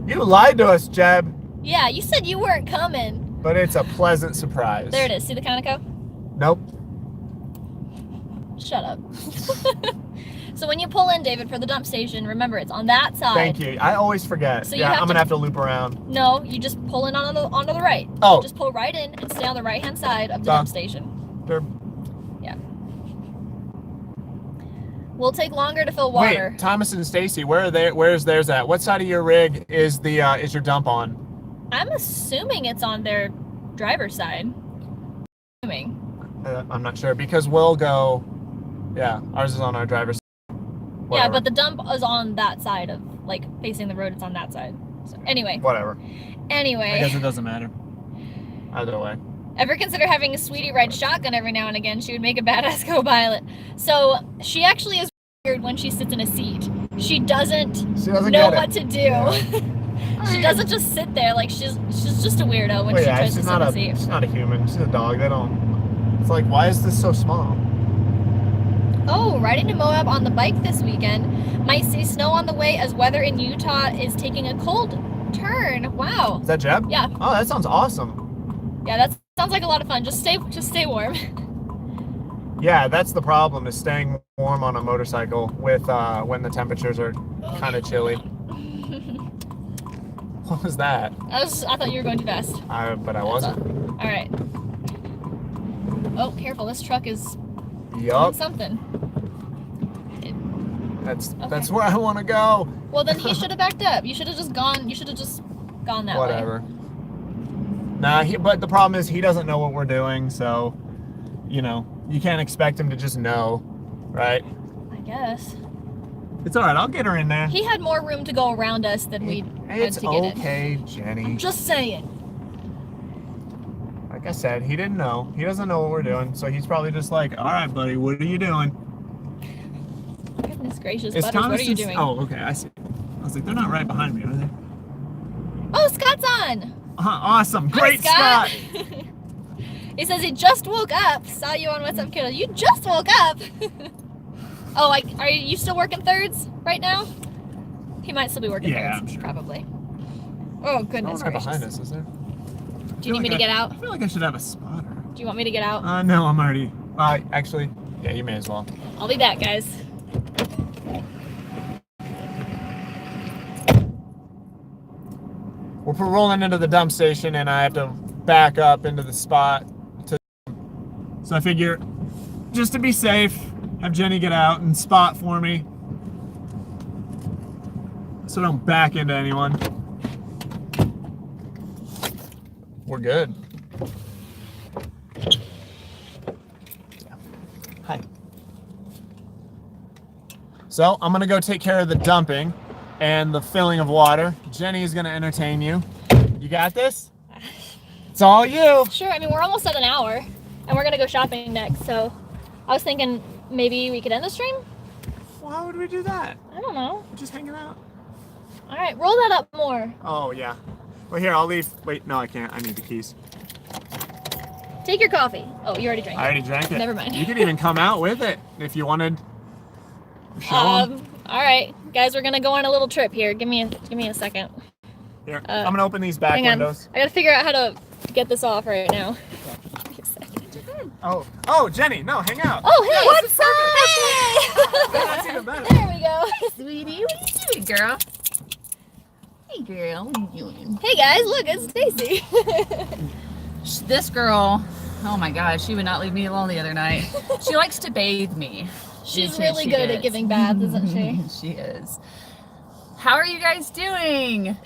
You lied to us, Jeb. Yeah, you said you weren't coming. But it's a pleasant surprise. There it is. See the Conoco? Nope. Shut up. So when you pull in, David, for the dump station, remember it's on that side. Thank you. I always forget. So yeah, I'm gonna have to loop around. No, you just pull in onto the right. Oh. Just pull right in and stay on the right-hand side of the dump station. Yeah. We'll take longer to fill water. Wait, Thomas and Stacy, where's theirs at? What side of your rig is your dump on? I'm assuming it's on their driver's side. Assuming. I'm not sure because we'll go. Yeah, ours is on our driver's side. Whatever. Yeah, but the dump is on that side of, like, facing the road. It's on that side. So anyway. Whatever. Anyway. I guess it doesn't matter. Either way. Ever consider having a Sweetie ride shotgun every now and again? She would make a badass co-pilot. So she actually is weird when she sits in a seat. She doesn't know what to do. Yeah. She doesn't just sit there. Like she's just a weirdo when she tries to sit in a seat. She's not a human. She's a dog. They don't. It's like, why is this so small? Oh, riding to Moab on the bike this weekend. Might see snow on the way as weather in Utah is taking a cold turn. Wow. Is that Jeb? Yeah. Oh, that sounds awesome. Yeah, that sounds like a lot of fun. Just stay warm. Yeah, that's the problem, is staying warm on a motorcycle with when the temperatures are kind of chilly. What was that? I thought you were going too fast. But I wasn't. All right. Oh, careful! This truck is Yup. something. That's where I want to go. Well, then he should have backed up. You should have just gone. You should have just gone that way. Whatever. Nah, but the problem is he doesn't know what we're doing, so you can't expect him to just know, right? I guess. It's all right. I'll get her in there. He had more room to go around us than we had to get in. It's okay, Jenny. I'm just saying. Like I said, he didn't know. He doesn't know what we're doing, so he's probably just like, all right, buddy, what are you doing? Goodness gracious, Butters, what are you doing? Oh, okay, I see. I was like, they're not right behind me, are they? Oh, Scott's on! Awesome. Great, Hi, Scott. Scott. He says he just woke up. Saw you on What's Up, Kiddo. You just woke up. Oh, are you still working thirds right now? He might still be working thirds. Yeah, I'm sure. Probably. Oh, goodness No one right gracious. behind us, is there? Do you need me to get out? I feel like I should have a spotter. Do you want me to get out? No, I'm already. Actually, yeah, you may as well. I'll be back, guys. We're rolling into the dump station, and I have to back up into the spot. So I figure, just to be safe, have Jenny get out and spot for me, so I don't back into anyone. We're good. Hi. So I'm gonna go take care of the dumping and the filling of water. Jenny is gonna entertain you. You got this? It's all you. Sure, I mean, we're almost at an hour, and we're gonna go shopping next, so I was thinking maybe we could end the stream? Why would we do that? I don't know. We're just hanging out. All right, roll that up more. Oh, yeah. Well, here, I'll leave. Wait, no, I can't. I need the keys. Take your coffee. Oh, you already drank it. I already drank it. Never mind. You could even come out with it if you wanted. Show 'em. All right, guys, we're gonna go on a little trip here. Give me a second. Here, I'm gonna open these back Hang on. windows. I gotta figure out how to get this off right now. Oh, Jenny, no, hang out. Oh, hey, What's up? Hey! That's even better. There we go. Sweetie, what are you doing, girl? Hey, girl, what are you doing? Hey guys, look, it's Stacy. This girl, oh my gosh, she would not leave me alone the other night. She likes to bathe me. She's really good at giving baths, isn't she? She is. How are you guys doing?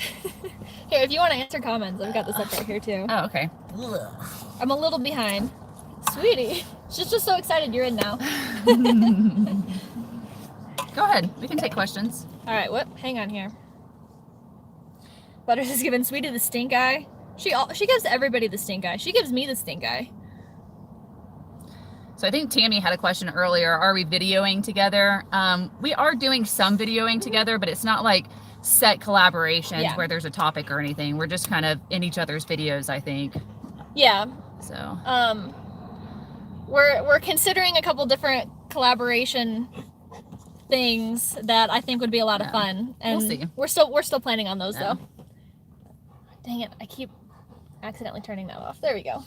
Here, if you want to answer comments, I've got this up right here too. Oh, okay. I'm a little behind. Sweetie, she's just so excited you're in now. Go ahead, we can take questions. All right, what? Hang on here. Butters is giving Sweetie the stink eye. She gives everybody the stink eye. She gives me the stink eye. So I think Tammy had a question earlier. Are we videoing together? We are doing some videoing together, but it's not like set collaborations where there's a topic or anything. We're just kind of in each other's videos, I think. Yeah. So. We're considering a couple different collaboration things that I think would be a lot of fun, and we'll see. We're still planning on those though. Dang it! I keep accidentally turning that off. There we go.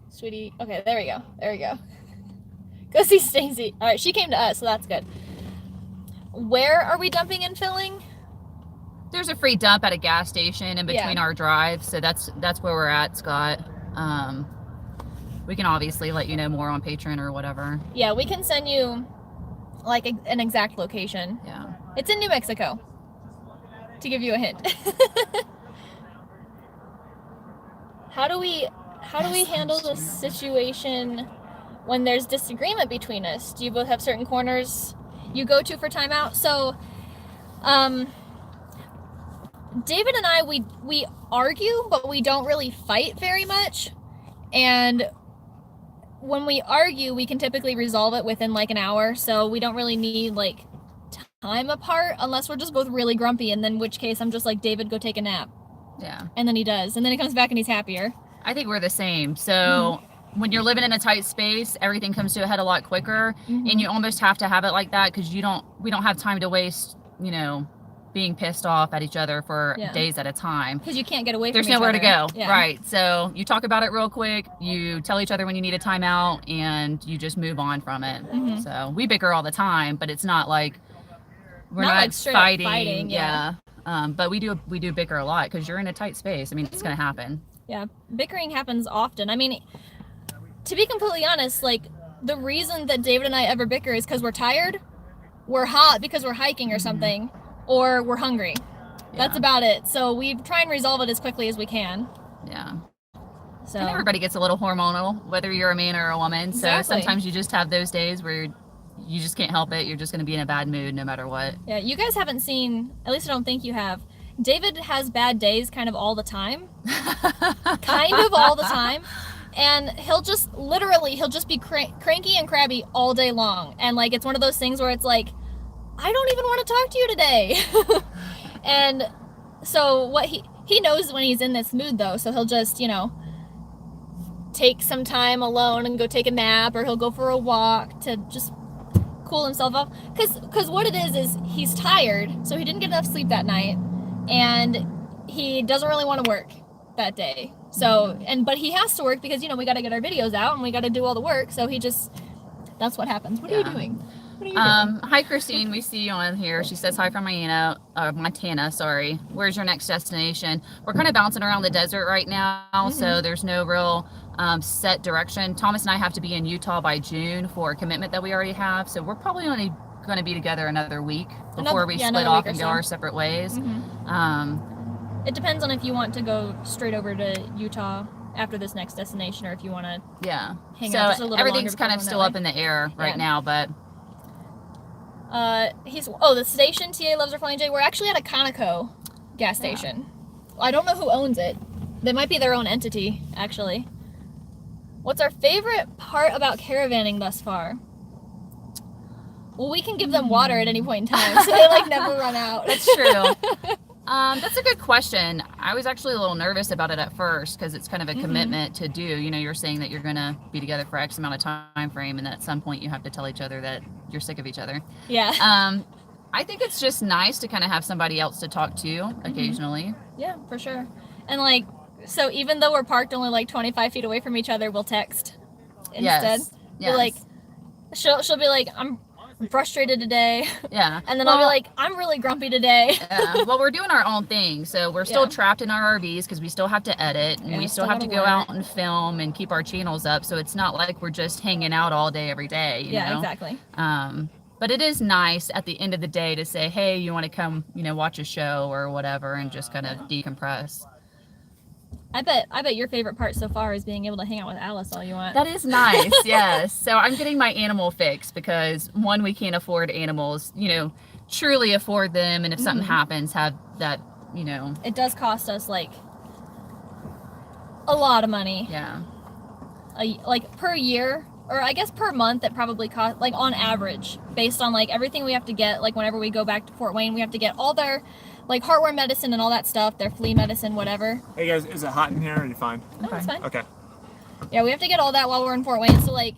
Sweetie. Okay, there we go. There we go. Go see Stacy. All right, she came to us, so that's good. Where are we dumping and filling? There's a free dump at a gas station in between our drives, so that's where we're at, Scott. We can obviously let you know more on Patreon or whatever. Yeah, we can send you like an exact location. Yeah. It's in New Mexico. To give you a hint. How do we handle this situation when there's disagreement between us? Do you both have certain corners you go to for timeout? So, David and I, we argue, but we don't really fight very much. And when we argue, we can typically resolve it within like an hour. So we don't really need like time apart unless we're just both really grumpy. And then in which case I'm just like, David, go take a nap. Yeah. And then he does. And then he comes back and he's happier. I think we're the same. So when you're living in a tight space, everything comes to a head a lot quicker. And you almost have to have it like that because we don't have time to waste, being pissed off at each other for days at a time. Because you can't get away from There's each nowhere other. to go. Yeah. Right. So you talk about it real quick. You tell each other when you need a timeout and you just move on from it. So we bicker all the time, but it's not like we're not like straight up fighting. yeah. But we do bicker a lot because you're in a tight space. I mean, it's going to happen. Yeah. Bickering happens often. I mean, to be completely honest, like the reason that David and I ever bicker is because we're tired, we're hot because we're hiking or something, or we're hungry. That's about it. So we try and resolve it as quickly as we can. Yeah. So and everybody gets a little hormonal, whether you're a man or a woman. So sometimes you just have those days where you just can't help it. You're just going to be in a bad mood no matter what. Yeah, you guys haven't seen, at least I don't think you have, David has bad days kind of all the time. Kind of all the time. And he'll just be cranky and crabby all day long. And like, it's one of those things where it's like, I don't even want to talk to you today. And so what he knows when he's in this mood though. So he'll just, take some time alone and go take a nap, or he'll go for a walk to just cool himself off. Cause what it is he's tired. So he didn't get enough sleep that night. And he doesn't really want to work that day. So, but he has to work because, we got to get our videos out and we got to do all the work. So that's what happens. What are you doing? What are you doing? Hi, Christine. We see you on here. She says hi from Montana. Sorry. Where's your next destination? We're kind of bouncing around the desert right now. So there's no real set direction. Thomas and I have to be in Utah by June for a commitment that we already have. So we're probably only going to be together another week before we split off and go our separate ways. It depends on if you want to go straight over to Utah after this next destination, or if you want to hang out just a little everything's longer kind of still up in the air right now, but the station TA Loves Her Flying J, we're actually at a Conoco gas station. I don't know who owns it. They might be their own entity, actually. What's our favorite part about caravanning thus far? Well, we can give them water at any point in time, so they like never run out. That's true. That's a good question. I was actually a little nervous about it at first because it's kind of a commitment to do. You know, you're saying that you're going to be together for X amount of time frame, and at some point you have to tell each other that you're sick of each other. Yeah. I think it's just nice to kind of have somebody else to talk to occasionally. Yeah, for sure. And like, so even though we're parked only like 25 feet away from each other, we'll text instead. Yes. We're like, she'll be like, I'm frustrated today. Yeah. And then I'll be like, I'm really grumpy today. Yeah. Well, we're doing our own thing. So we're still trapped in our RVs because we still have to edit and we still have to go out and film and keep our channels up. So it's not like we're just hanging out all day, every day. You know? Exactly. But it is nice at the end of the day to say, hey, you want to come, you know, watch a show or whatever and just kind of decompress. I bet your favorite part so far is being able to hang out with Alice all you want. That is nice, yes. So I'm getting my animal fix because, one, we can't afford animals, you know, truly afford them. And if something happens, have that, you know. It does cost us, like, a lot of money. Yeah. Like, per year, or I guess per month, it probably costs, like, on average, based on, like, everything we have to get. Like, whenever we go back to Fort Wayne, we have to get all their, like, heartworm medicine and all that stuff, their flea medicine, whatever. Hey guys, is it hot in here or are you fine? No, it's fine. Okay. Yeah, we have to get all that while we're in Fort Wayne. So, like,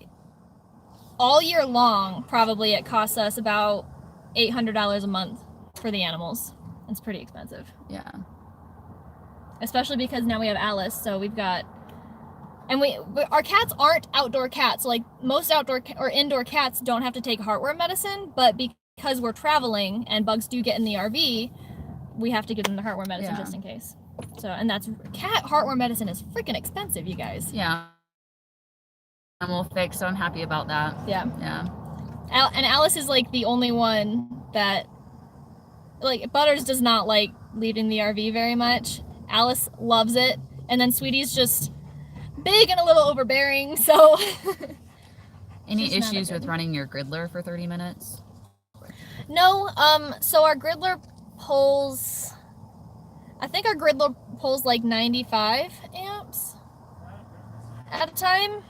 all year long, probably it costs us about $800 a month for the animals. It's pretty expensive. Yeah. Especially because now we have Alice, so we've got... And our cats aren't outdoor cats. Like, most outdoor or indoor cats don't have to take heartworm medicine, but because we're traveling and bugs do get in the RV, we have to give them the heartworm medicine just in case. So, and that's, cat heartworm medicine is freaking expensive, you guys. Yeah. Animal fix, so I'm happy about that. Yeah. Yeah. And Alice is like the only one that, like, Butters does not like leaving the RV very much. Alice loves it. And then Sweetie's just big and a little overbearing, so. Any issues with running your griddler for 30 minutes? No, so our griddler pulls, I think our griddler pulls like 95 amps at a time,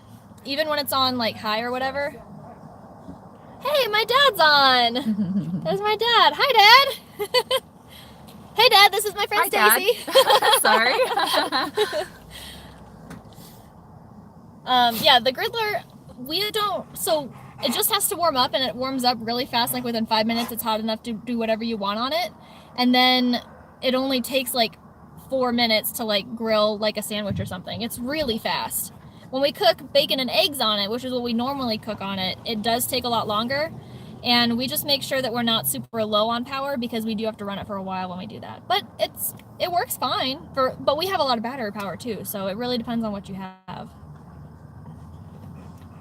even when it's on like high or whatever. Hey, my dad's on. There's my dad. Hi, Dad. Hey, Dad, this is my friend Stacy. Sorry. Yeah, the griddler, we don't, so it just has to warm up, and it warms up really fast. Like within 5 minutes, it's hot enough to do whatever you want on it. And then it only takes like 4 minutes to like grill like a sandwich or something. It's really fast. When we cook bacon and eggs on it, which is what we normally cook on it, it does take a lot longer. And we just make sure that we're not super low on power because we do have to run it for a while when we do that. But it works fine. But we have a lot of battery power too, so it really depends on what you have.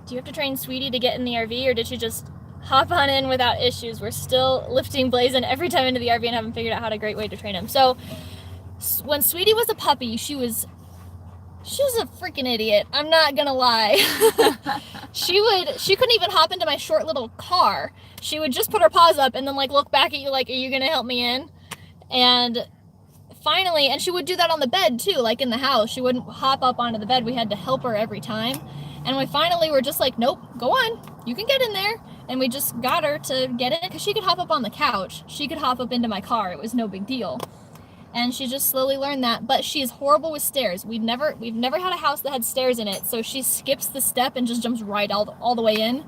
Do you have to train Sweetie to get in the RV, or did she just hop on in without issues? We're still lifting Blazin every time into the RV and haven't figured out how a great way to train him. So when Sweetie was a puppy, she was a freaking idiot. I'm not gonna lie. She couldn't even hop into my short little car. She would just put her paws up and then like look back at you like, are you gonna help me in? And finally, and she would do that on the bed too, like in the house. She wouldn't hop up onto the bed. We had to help her every time. And we finally were just like, nope, go on. You can get in there. And we just got her to get in because she could hop up on the couch. She could hop up into my car. It was no big deal. And she just slowly learned that. But she is horrible with stairs. We've never had a house that had stairs in it. So she skips the step and just jumps right all the way in.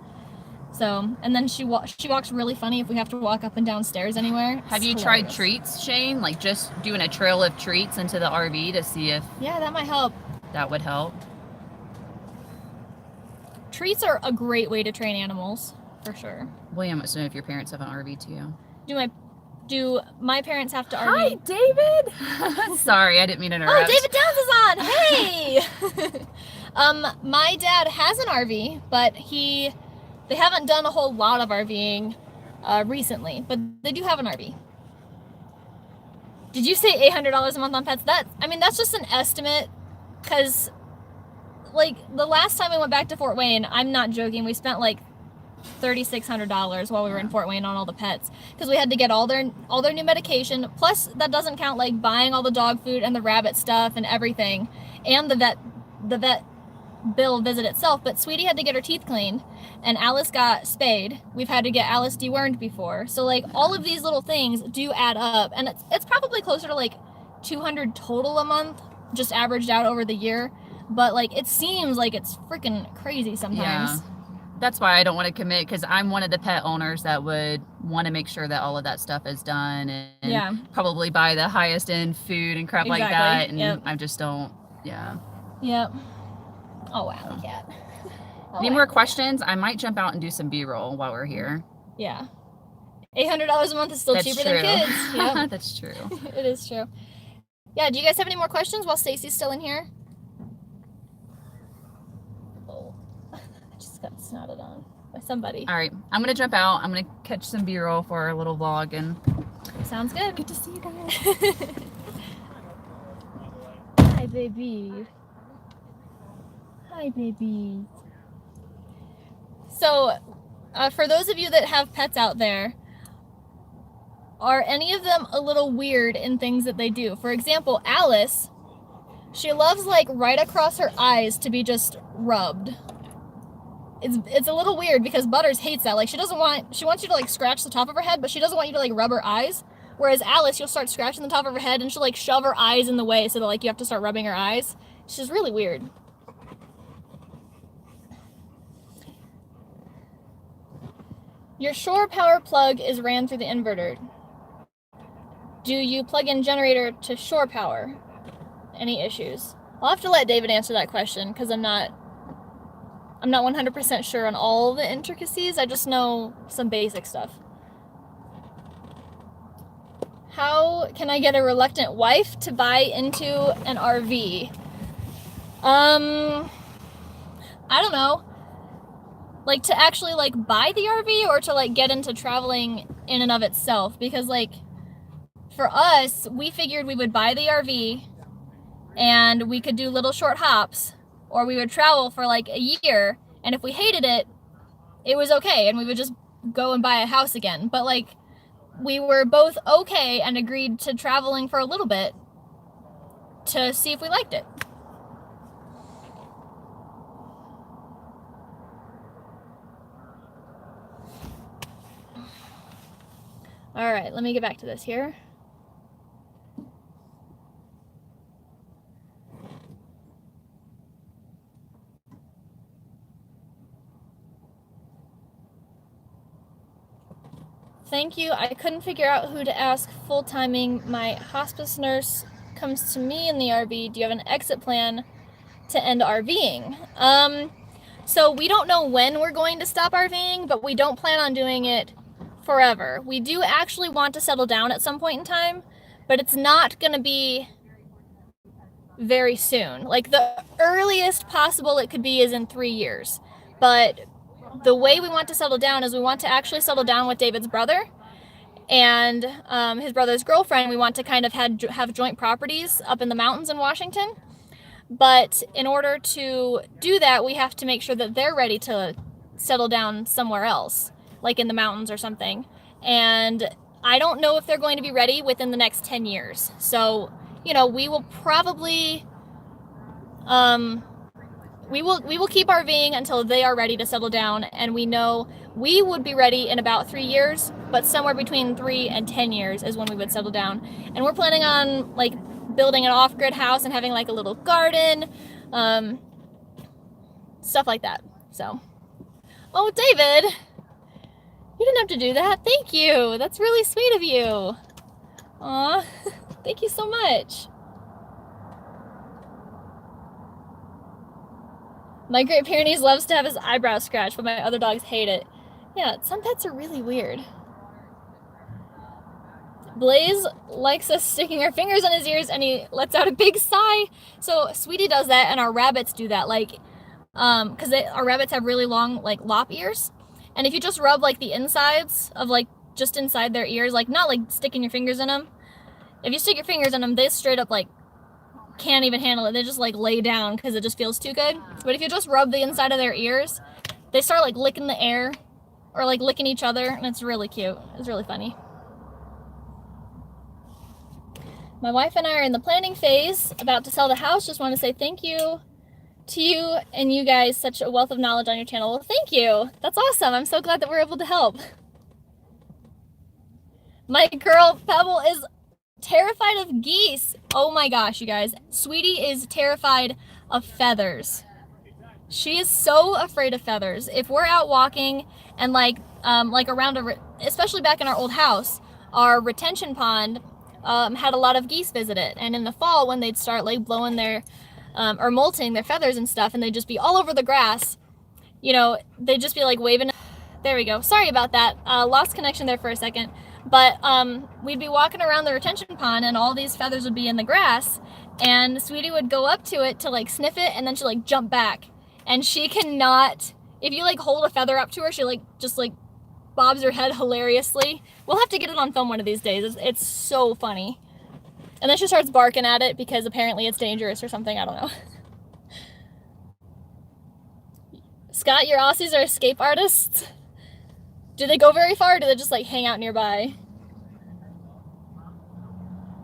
So, and then she walks really funny if we have to walk up and down stairs anywhere. Have you tried treats, Shane? Like just doing a trail of treats into the RV to see if... Yeah, that might help. That would help. Treats are a great way to train animals, for sure. William wants to know if your parents have an RV too. Do my parents have to RV? Hi, David! Sorry, I didn't mean to interrupt. Oh, David Downs is on! Hey! My dad has an RV, but they haven't done a whole lot of RVing recently, but they do have an RV. Did you say $800 a month on pets? That's just an estimate, because like the last time we went back to Fort Wayne, I'm not joking, we spent like $3,600 while we were in Fort Wayne on all the pets, because we had to get all their new medication, plus that doesn't count like buying all the dog food and the rabbit stuff and everything, and the vet bill visit itself, but Sweetie had to get her teeth cleaned, and Alice got spayed. We've had to get Alice dewormed before. So like all of these little things do add up, and it's probably closer to like 200 total a month, just averaged out over the year. But like it seems like it's freaking crazy sometimes. Yeah. That's why I don't want to commit, because I'm one of the pet owners that would want to make sure that all of that stuff is done, and probably buy the highest end food and crap like that. And I just don't. Yeah. Yep. Oh wow, the cat. Any more questions? I might jump out and do some B-roll while we're here. Yeah. $800 a month is still cheaper than kids. Yep. That's true. It is true. Yeah, do you guys have any more questions while Stacy's still in here? Oh, I just got snotted on by somebody. All right, I'm going to jump out. I'm going to catch some B-roll for our little vlog. And sounds good. Good to see you guys. Hi, baby. Hi, baby. So, for those of you that have pets out there, are any of them a little weird in things that they do? For example, Alice, she loves like right across her eyes to be just rubbed. It's a little weird because Butters hates that. Like she wants you to like scratch the top of her head, but she doesn't want you to like rub her eyes. Whereas Alice, you'll start scratching the top of her head and she'll like shove her eyes in the way so that like you have to start rubbing her eyes. She's really weird. Your shore power plug is ran through the inverter. Do you plug in generator to shore power? Any issues? I'll have to let David answer that question because I'm not 100% sure on all the intricacies. I just know some basic stuff. How can I get a reluctant wife to buy into an RV? I don't know. Like to actually like buy the RV or to like get into traveling in and of itself, because like for us, we figured we would buy the RV and we could do little short hops, or we would travel for like a year, and if we hated it, it was okay and we would just go and buy a house again. But like we were both okay and agreed to traveling for a little bit to see if we liked it. All right, let me get back to this here. Thank you. I couldn't figure out who to ask full-timing. My hospice nurse comes to me in the RV. Do you have an exit plan to end RVing? So we don't know when we're going to stop RVing, but we don't plan on doing it forever. We do actually want to settle down at some point in time, but it's not going to be very soon. Like the earliest possible it could be is in 3 years. But the way we want to settle down is we want to actually settle down with David's brother and his brother's girlfriend. We want to kind of have joint properties up in the mountains in Washington. But in order to do that, we have to make sure that they're ready to settle down somewhere else, like in the mountains or something. And I don't know if they're going to be ready within the next 10 years. So, you know, we will probably, we will keep RVing until they are ready to settle down. And we know we would be ready in about 3 years, but somewhere between 3 and 10 years is when we would settle down. And we're planning on like building an off-grid house and having like a little garden, stuff like that. So, oh, David, you didn't have to do that. Thank you. That's really sweet of you. Aw, thank you so much. My Great Pyrenees loves to have his eyebrows scratched, but my other dogs hate it. Yeah, some pets are really weird. Blaze likes us sticking our fingers in his ears and he lets out a big sigh. So Sweetie does that and our rabbits do that. Like, because our rabbits have really long, like, lop ears. And if you just rub, like, the insides of, like, just inside their ears, like, not, like, sticking your fingers in them. If you stick your fingers in them, they straight up, like, can't even handle it. They just, like, lay down because it just feels too good. But if you just rub the inside of their ears, they start, like, licking the air or, like, licking each other. And it's really cute. It's really funny. My wife and I are in the planning phase, about to sell the house. Just want to say thank you to you and you guys such a wealth of knowledge on your channel. Well, thank you. That's awesome. I'm so glad that we're able to help. My girl Pebble is terrified of geese. Oh my gosh, you guys. Sweetie is terrified of feathers. She is so afraid of feathers. If we're out walking and like around especially back in our old house, our retention pond had a lot of geese visit it. And in the fall, when they'd start like blowing their or molting their feathers and stuff, and they'd just be all over the grass, you know, they'd just be like waving. There we go. Sorry about that. Lost connection there for a second. But we'd be walking around the retention pond and all these feathers would be in the grass, and Sweetie would go up to it to like sniff it, and then she'd like jump back. And she cannot, if you like hold a feather up to her, she like just like bobs her head hilariously. We'll have to get it on film one of these days. It's so funny. And then she starts barking at it because apparently it's dangerous or something. I don't know. Scott, your Aussies are escape artists? Do they go very far, or do they just like hang out nearby?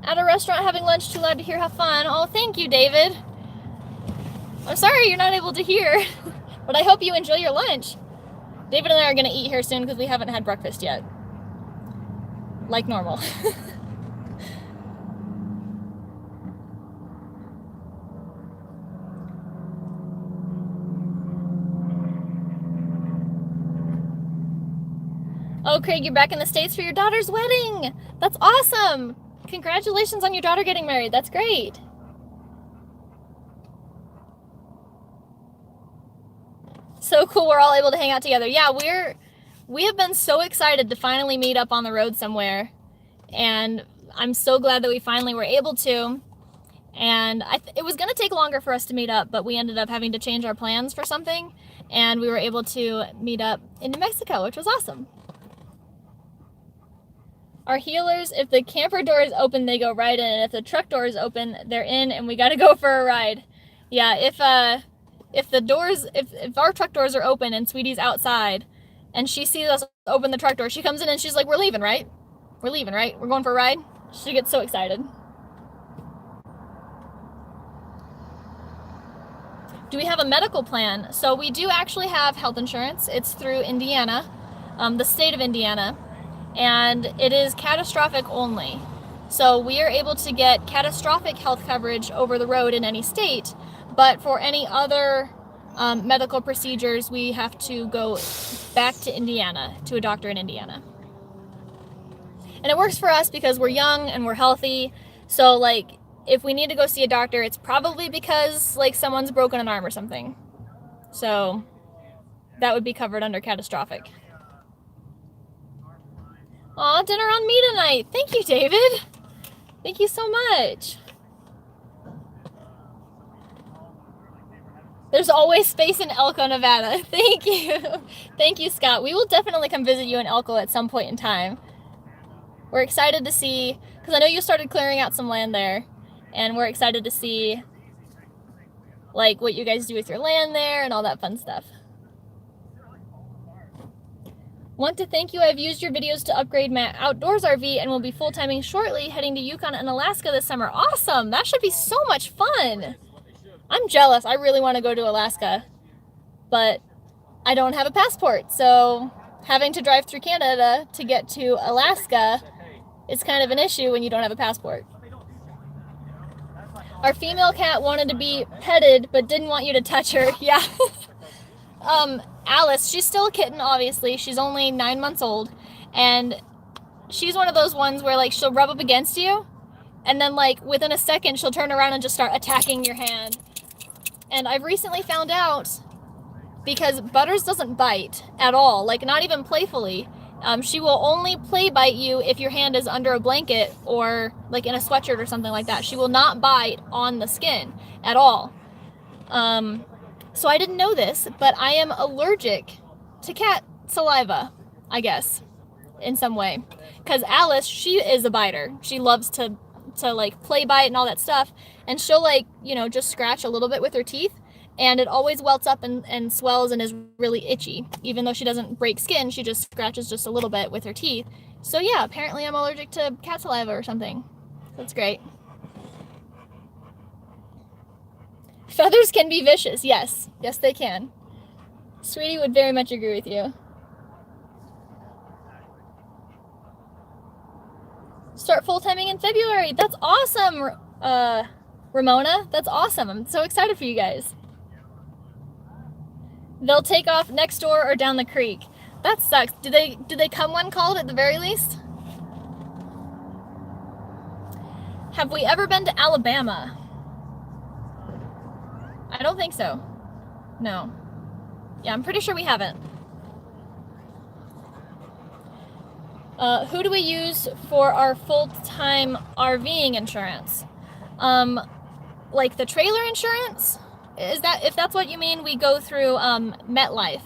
At a restaurant having lunch, too loud to hear, have fun. Oh, thank you, David. I'm sorry you're not able to hear, but I hope you enjoy your lunch. David and I are gonna eat here soon because we haven't had breakfast yet. Like normal. Oh, Craig, you're back in the States for your daughter's wedding. That's awesome. Congratulations on your daughter getting married. That's great. So cool. We're all able to hang out together. Yeah, we have been so excited to finally meet up on the road somewhere. And I'm so glad that we finally were able to. And it was going to take longer for us to meet up, but we ended up having to change our plans for something. And we were able to meet up in New Mexico, which was awesome. Our healers, if the camper door is open, they go right in. And if the truck door is open, they're in, and we got to go for a ride. Yeah, if our truck doors are open and Sweetie's outside and she sees us open the truck door, she comes in and she's like, we're leaving, right? We're leaving, right? We're going for a ride? She gets so excited. Do we have a medical plan? So we do actually have health insurance. It's through Indiana, the state of Indiana. And it is catastrophic only. So we are able to get catastrophic health coverage over the road in any state, but for any other medical procedures, we have to go back to Indiana, to a doctor in Indiana. And it works for us because we're young and we're healthy. So like, if we need to go see a doctor, it's probably because like someone's broken an arm or something. So that would be covered under catastrophic. Aw, dinner on me tonight. Thank you, David. Thank you so much. There's always space in Elko, Nevada. Thank you. Thank you, Scott. We will definitely come visit you in Elko at some point in time. We're excited to see, because I know you started clearing out some land there, and we're excited to see like what you guys do with your land there and all that fun stuff. Want to thank you. I've used your videos to upgrade my outdoors RV and will be full-timing shortly, heading to Yukon and Alaska this summer. Awesome. That should be so much fun. I'm jealous. I really want to go to Alaska, but I don't have a passport. So having to drive through Canada to get to Alaska is kind of an issue when you don't have a passport. Our female cat wanted to be petted, but didn't want you to touch her. Yeah. Alice, she's still a kitten, obviously. She's only 9 months old, and she's one of those ones where like she'll rub up against you, and then like within a second she'll turn around and just start attacking your hand. And I've recently found out, because Butters doesn't bite at all, like not even playfully. She will only play bite you if your hand is under a blanket or like in a sweatshirt or something like that. She will not bite on the skin at all. So I didn't know this, but I am allergic to cat saliva, I guess, in some way. Because Alice, she is a biter. She loves to like play bite and all that stuff. And she'll like, you know, just scratch a little bit with her teeth. And it always welts up and swells and is really itchy. Even though she doesn't break skin, she just scratches just a little bit with her teeth. So yeah, apparently I'm allergic to cat saliva or something. That's great. Feathers can be vicious. Yes. Yes, they can. Sweetie would very much agree with you. Start full-timing in February. That's awesome, Ramona. That's awesome. I'm so excited for you guys. They'll take off next door or down the creek. That sucks. Do they come when called at the very least? Have we ever been to Alabama? I don't think so. No. Yeah, I'm pretty sure we haven't. Who do we use for our full-time RVing insurance? Like the trailer insurance? If that's what you mean, we go through MetLife.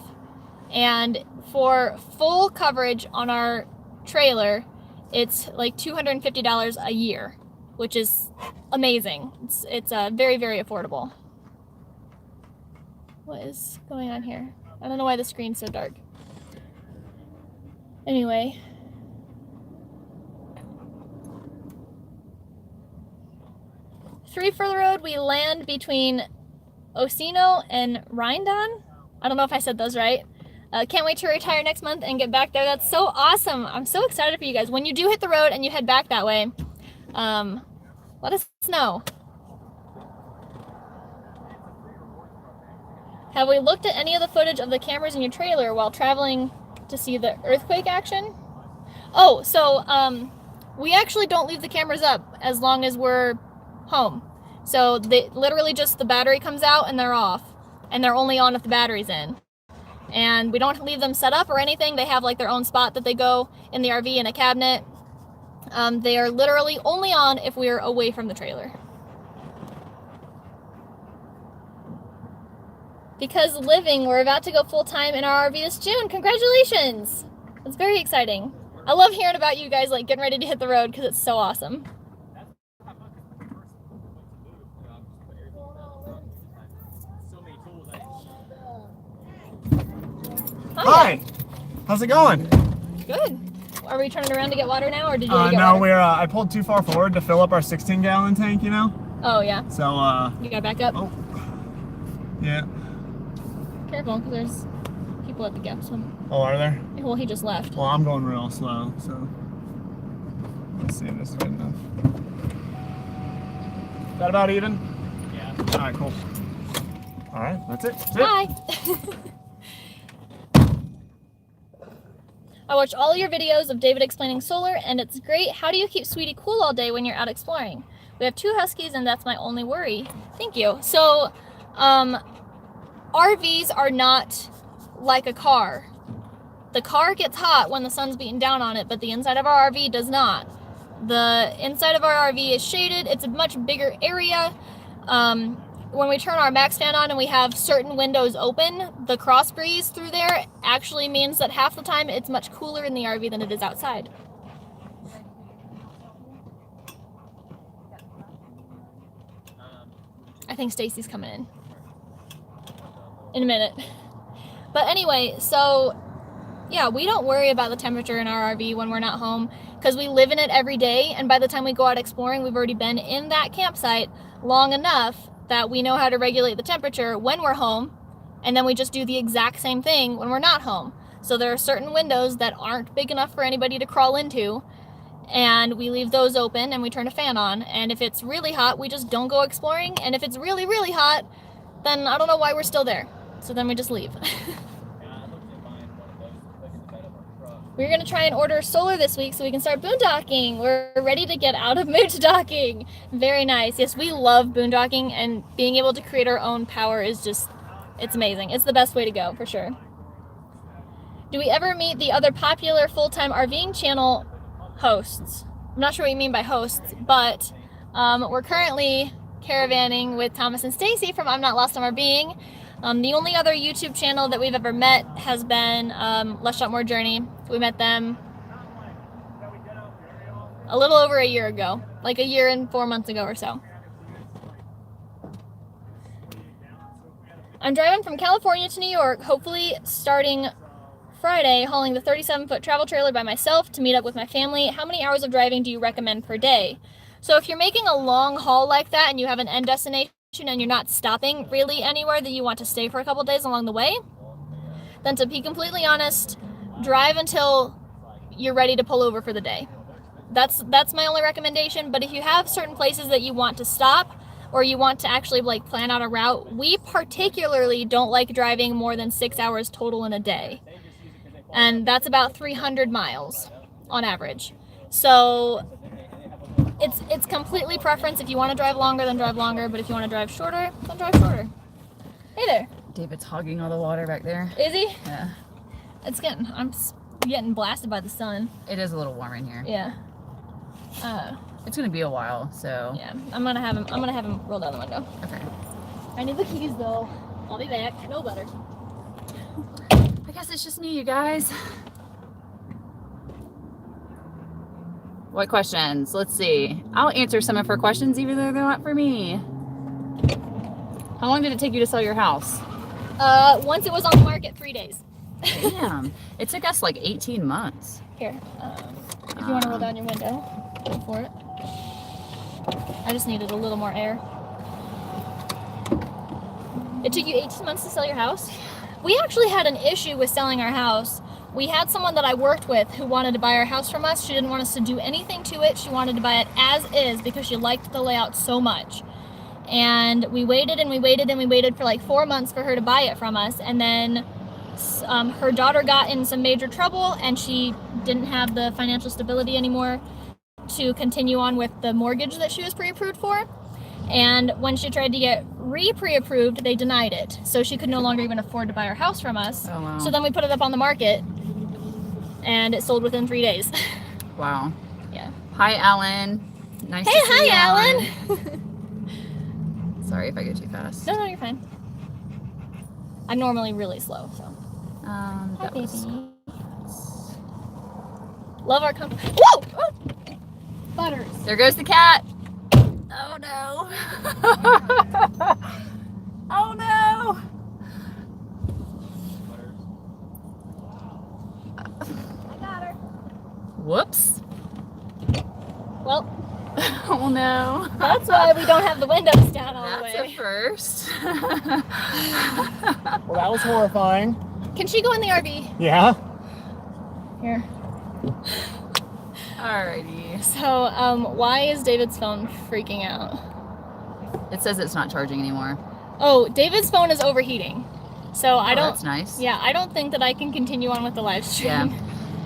And for full coverage on our trailer, it's like $250 a year, which is amazing. It's very, very affordable. What is going on here? I don't know why the screen's so dark. Anyway. Three Furlong Road, we land between Osino and Rindon. I don't know if I said those right. Can't wait to retire next month and get back there. That's so awesome. I'm so excited for you guys. When you do hit the road and you head back that way, let us know. Have we looked at any of the footage of the cameras in your trailer while traveling to see the earthquake action? Oh, so we actually don't leave the cameras up as long as we're home. So they literally just the battery comes out and they're off, and they're only on if the battery's in. And we don't leave them set up or anything. They have like their own spot that they go in the RV in a cabinet. They are literally only on if we are away from the trailer. Because living, we're about to go full-time in our RV this June. Congratulations! That's very exciting. I love hearing about you guys like getting ready to hit the road because it's so awesome. Hi! How's it going? Good. Are we turning around to get water now, or did you already get no, water? I pulled too far forward to fill up our 16-gallon tank, you know? Oh, yeah. So, You gotta back up? Oh. Yeah. Careful, because there's people at the gas pump. Oh, are there? Well, he just left. Well, I'm going real slow, so let's see if this is good enough. Is that about even? Yeah. All right, cool. All right, that's it. That's it. Bye. I watch all your videos of David explaining solar, and it's great. How do you keep Sweetie cool all day when you're out exploring? We have 2 huskies, and that's my only worry. Thank you. So, RVs are not like a car. The car gets hot when the sun's beating down on it, but the inside of our RV does not. The inside of our RV is shaded. It's a much bigger area. When we turn our max fan on and we have certain windows open, the cross breeze through there actually means that half the time it's much cooler in the RV than it is outside. I think Stacy's coming in a minute. But anyway, so yeah, we don't worry about the temperature in our RV when we're not home because we live in it every day, and by the time we go out exploring, we've already been in that campsite long enough that we know how to regulate the temperature when we're home, and then we just do the exact same thing when we're not home. So there are certain windows that aren't big enough for anybody to crawl into, and we leave those open and we turn a fan on. And if it's really hot, we just don't go exploring, and if it's really, really hot, then I don't know why we're still there. So then we just leave. We're going to try and order solar this week so we can start boondocking. We're ready to get out of moondocking. Very nice. Yes, we love boondocking, and being able to create our own power is just, it's amazing. It's the best way to go, for sure. Do we ever meet the other popular full-time RVing channel hosts? I'm not sure what you mean by hosts, but we're currently caravanning with Thomas and Stacy from I'm Not Lost on RVing. The only other YouTube channel that we've ever met has been Let's Shop More Journey. We met them a little over a year ago, like a year and 4 months ago or so. I'm driving from California to New York, hopefully starting Friday, hauling the 37-foot travel trailer by myself to meet up with my family. How many hours of driving do you recommend per day? So if you're making a long haul like that and you have an end destination direction and you're not stopping really anywhere that you want to stay for a couple days along the way, then to be completely honest, drive until you're ready to pull over for the day. That's my only recommendation. But if you have certain places that you want to stop or you want to actually like plan out a route, we particularly don't like driving more than 6 hours total in a day. And that's about 300 miles on average. So it's completely preference. If you want to drive longer, then drive longer. But if you want to drive shorter, then drive shorter. Hey there. David's hogging all the water back there. Is he? Yeah. I'm getting blasted by the sun. It is a little warm in here. Yeah. It's gonna be a while, so. Yeah. I'm gonna have him roll down the window. Okay. I need the keys though. I'll be back. No better. I guess it's just me, you guys. What questions? Let's see. I'll answer some of her questions, even though they're not for me. How long did it take you to sell your house? Once it was on the market, 3 days. Damn. It took us like 18 months. Here, if you want to roll down your window, go for it. I just needed a little more air. It took you 18 months to sell your house? We actually had an issue with selling our house. We had someone that I worked with who wanted to buy our house from us. She didn't want us to do anything to it. She wanted to buy it as is because she liked the layout so much. And we waited and we waited and we waited for like 4 months for her to buy it from us. And then her daughter got in some major trouble and she didn't have the financial stability anymore to continue on with the mortgage that she was pre-approved for. And when she tried to get pre-approved, they denied it. So she could no longer even afford to buy our house from us. Oh, wow. So then we put it up on the market and it sold within 3 days. Wow. Yeah. Hi, Alan. Nice to Hey, see you, hi, Alan. Sorry if I go too fast. No, you're fine. I'm normally really slow, so. Hi, That baby. was... Love our company. Whoa! Oh! Butters. There goes the cat. Oh no. Oh no. I got her. Whoops. Well, Oh no. that's why we don't have the windows down all the That's way. a first. Well, that was horrifying. Can she go in the RV? Yeah. Here. Alrighty. So, why is David's phone freaking out? It says it's not charging anymore. Oh, David's phone is overheating. So I don't. That's nice. Yeah, I don't think that I can continue on with the live stream. Yeah.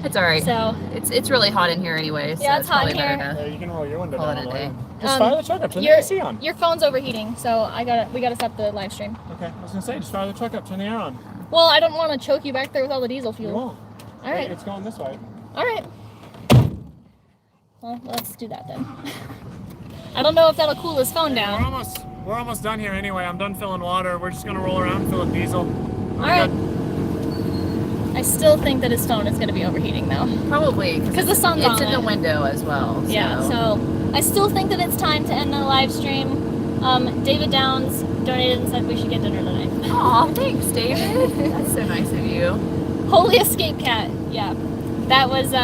It's alright. So. It's really hot in here anyway. So Yeah, it's hot probably in better here. You can roll your window Call down it a on the day. way. Just fire the truck up, turn the AC on. Your phone's overheating, so we gotta stop the live stream. Okay, I was gonna say, just fire the truck up, turn the air on. Well, I don't want to choke you back there with all the diesel You fuel. won't. All right. It's going this way. All right. Well, let's do that then. I don't know if that'll cool his phone down. We're almost done here anyway. I'm done filling water. We're just gonna roll around and fill with diesel. All right. I still think that his phone is going to be overheating though. Probably. Because the sun's on It's in it. the window as well. Yeah, so I still think that it's time to end the live stream. David Downs donated and said we should get dinner tonight. Aw, thanks, David. That's so nice of you. Holy Escape Cat. Yeah. That was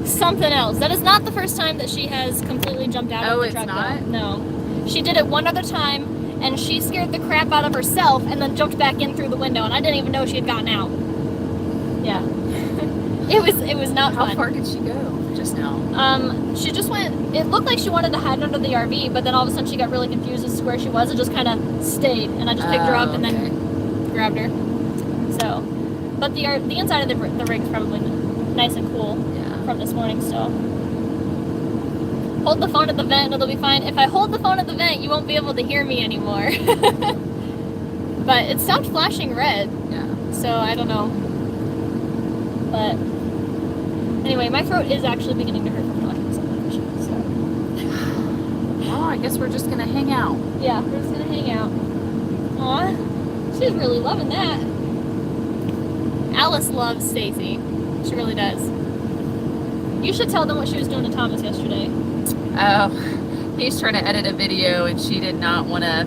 something else. That is not the first time that she has completely jumped out of the truck. Oh, it's not? No. She did it one other time and she scared the crap out of herself and then jumped back in through the window and I didn't even know she had gotten out. Yeah. It was not fun. How far did she go just now? She just went, it looked like she wanted to hide under the RV, but then all of a sudden she got really confused as to where she was and just kind of stayed. And I just picked her up and then grabbed her. So, but the inside of the rig is probably nice and cool from this morning still. Hold the phone at the vent and it'll be fine. If I hold the phone at the vent, you won't be able to hear me anymore. But it stopped flashing red. Yeah. So I don't know. But anyway, my throat is actually beginning to hurt from talking so much. So. Well, I guess we're just gonna hang out. Yeah, we're just gonna hang out. Aw, she's really loving that. Alice loves Stacy. She really does. You should tell them what she was doing to Thomas yesterday. Oh, he's trying to edit a video and she did not want to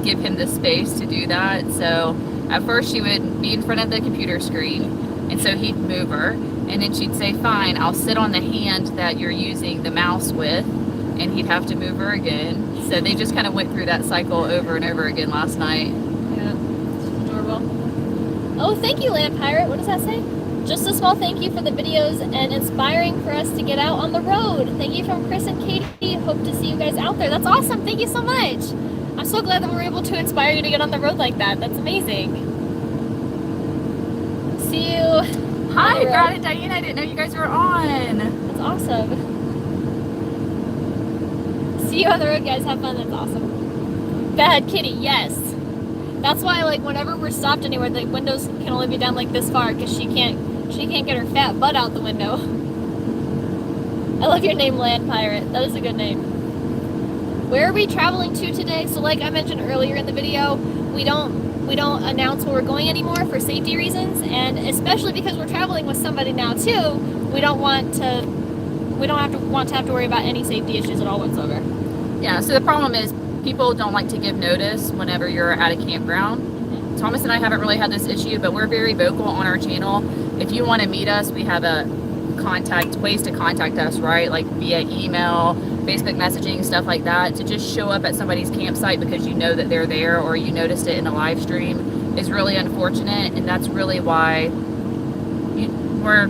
give him the space to do that. So at first she would be in front of the computer screen and so he'd move her and then she'd say, fine, I'll sit on the hand that you're using the mouse with and he'd have to move her again. So they just kind of went through that cycle over and over again last night. Yeah, it's adorable. Oh, thank you, Land Pirate. What does that say? Just a small thank you for the videos and inspiring for us to get out on the road. Thank you from Chris and Katie. Hope to see you guys out there. That's awesome. Thank you so much. I'm so glad that we're able to inspire you to get on the road like that. That's amazing. See you. Hi, Brad and Diane. I didn't know you guys were on. That's awesome. See you on the road, guys. Have fun. That's awesome. Bad Kitty, yes. That's why, like, whenever we're stopped anywhere, the windows can only be down like this far because she can't get her fat butt out the window. I love your name, Land Pirate. That is a good name. Where are we traveling to today? So, like I mentioned earlier in the video, we don't announce where we're going anymore for safety reasons, and especially because we're traveling with somebody now too, we don't want to have to worry about any safety issues at all whatsoever. Yeah, so the problem is people don't like to give notice whenever you're at a campground. Mm-hmm. Thomas and I haven't really had this issue, but we're very vocal on our channel. If you want to meet us, we have ways to contact us, right? Like via email, Facebook messaging, stuff like that. To just show up at somebody's campsite because you know that they're there or you noticed it in a live stream is really unfortunate, and that's really why we're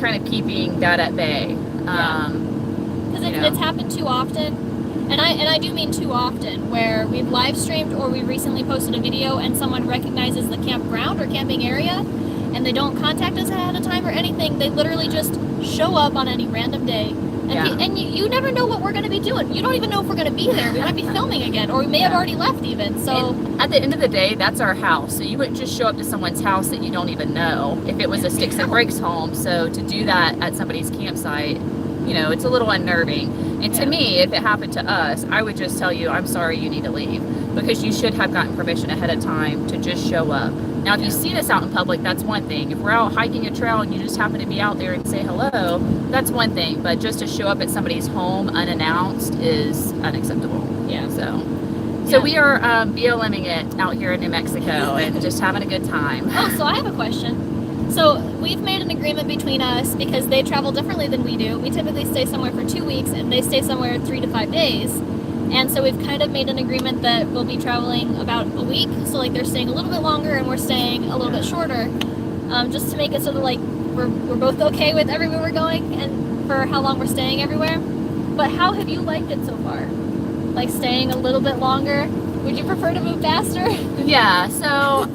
kind of keeping that at bay. Because it's happened too often, and I do mean too often, where we've live streamed or we recently posted a video and someone recognizes the campground or camping area and they don't contact us ahead of time or anything. They literally just show up on any random day. And you never know what we're going to be doing. You don't even know if we're going to be there. We might be filming again, or we may have already left even. So and at the end of the day, that's our house. So you wouldn't just show up to someone's house that you don't even know if it was a sticks and bricks home. So to do that at somebody's campsite, it's a little unnerving. And to me, if it happened to us, I would just tell you, I'm sorry, you need to leave, because you should have gotten permission ahead of time to just show up. Now, if you see us out in public, that's one thing. If we're out hiking a trail and you just happen to be out there and say hello, that's one thing. But just to show up at somebody's home unannounced is unacceptable. Yeah. So we are BLMing it out here in New Mexico and just having a good time. Oh, so I have a question. So we've made an agreement between us because they travel differently than we do. We typically stay somewhere for 2 weeks and they stay somewhere 3 to 5 days. And so we've kind of made an agreement that we'll be traveling about a week. So like they're staying a little bit longer and we're staying a little bit shorter. Just to make it sort of like we're both okay with everywhere we're going and for how long we're staying everywhere. But how have you liked it so far? Like staying a little bit longer? Would you prefer to move faster? Yeah, so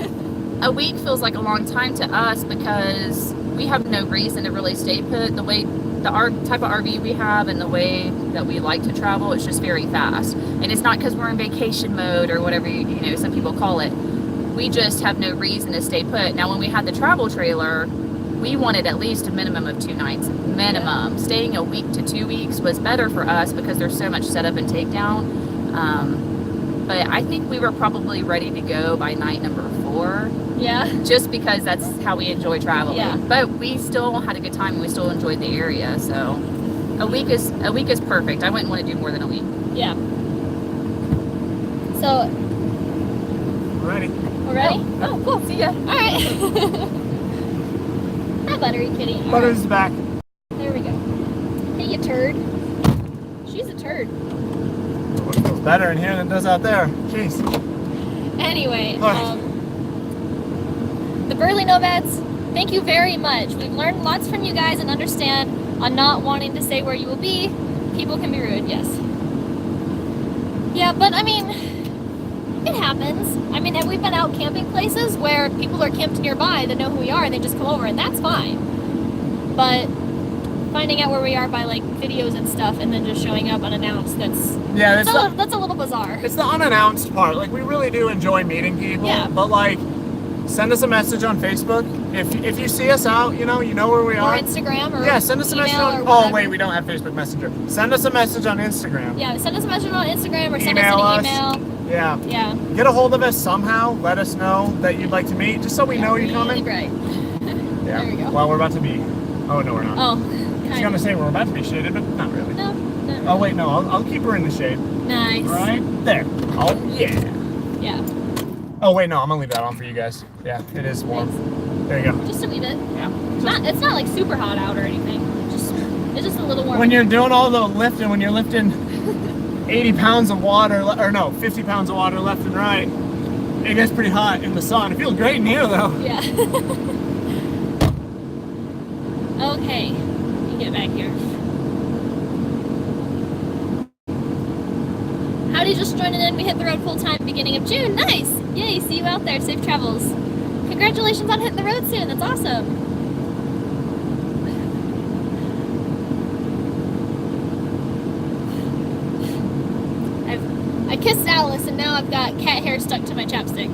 a week feels like a long time to us because we have no reason to really stay put. The way the type of RV we have and the way that we like to travel, it's just very fast. And it's not because we're in vacation mode or whatever some people call it. We just have no reason to stay put. Now, when we had the travel trailer, we wanted at least a minimum of 2 nights. Minimum. Staying a week to 2 weeks was better for us because there's so much setup and takedown. But I think we were probably ready to go by night number 4. Yeah. Just because that's how we enjoy traveling. Yeah. But we still had a good time and we still enjoyed the area. So a week is perfect. I wouldn't want to do more than a week. Yeah. So We're ready. we're ready? Oh, cool. See ya. All right. Hi, Buttery Kitty. All Butter's right. back. There we go. Hey, you turd. She's a turd. It feels better in here than it does out there. Jeez. Anyway, Right. The Burley Nomads, thank you very much. We've learned lots from you guys and understand on not wanting to say where you will be. People can be rude, yes. Yeah, but I mean, it happens. I mean, and we've been out camping places where people are camped nearby that know who we are and they just come over, and that's fine. But finding out where we are by like videos and stuff and then just showing up unannounced, that's a little bizarre. It's the unannounced part. Like, we really do enjoy meeting people. Yeah. But like, send us a message on Facebook. If you see us out, you know where we are. Or Instagram or send us a message email on. or Oh whatever. wait, we don't have Facebook Messenger. Send us a message on Instagram. Yeah, send us a message on Instagram or send Email us us. an email. Yeah. Yeah. Get a hold of us somehow. Let us know that you'd like to meet, just so we know you're Really coming. great. Yeah. There you go. Well, we're about to be. Oh no, we're not. Oh, I was kind gonna of. say we're about to be shaded, but not really. No. Oh wait, no. I'll keep her in the shade. Nice. Right there. Oh yeah. Yeah. Oh wait, no. I'm gonna leave that on for you guys. Yeah, it is warm. There you go. Just a wee bit. Yeah. It's not like super hot out or anything. It's just a little warm. When you're doing all the lifting, when you're lifting 80 pounds of water, or no, 50 pounds of water left and right. It gets pretty hot in the sun. It feels great in here though. Yeah. Okay, let me get back here. Howdy, just joining in. We hit the road full time beginning of June. Nice! Yay, see you out there. Safe travels. Congratulations on hitting the road soon. That's awesome. I kissed Alice and now I've got cat hair stuck to my chapstick.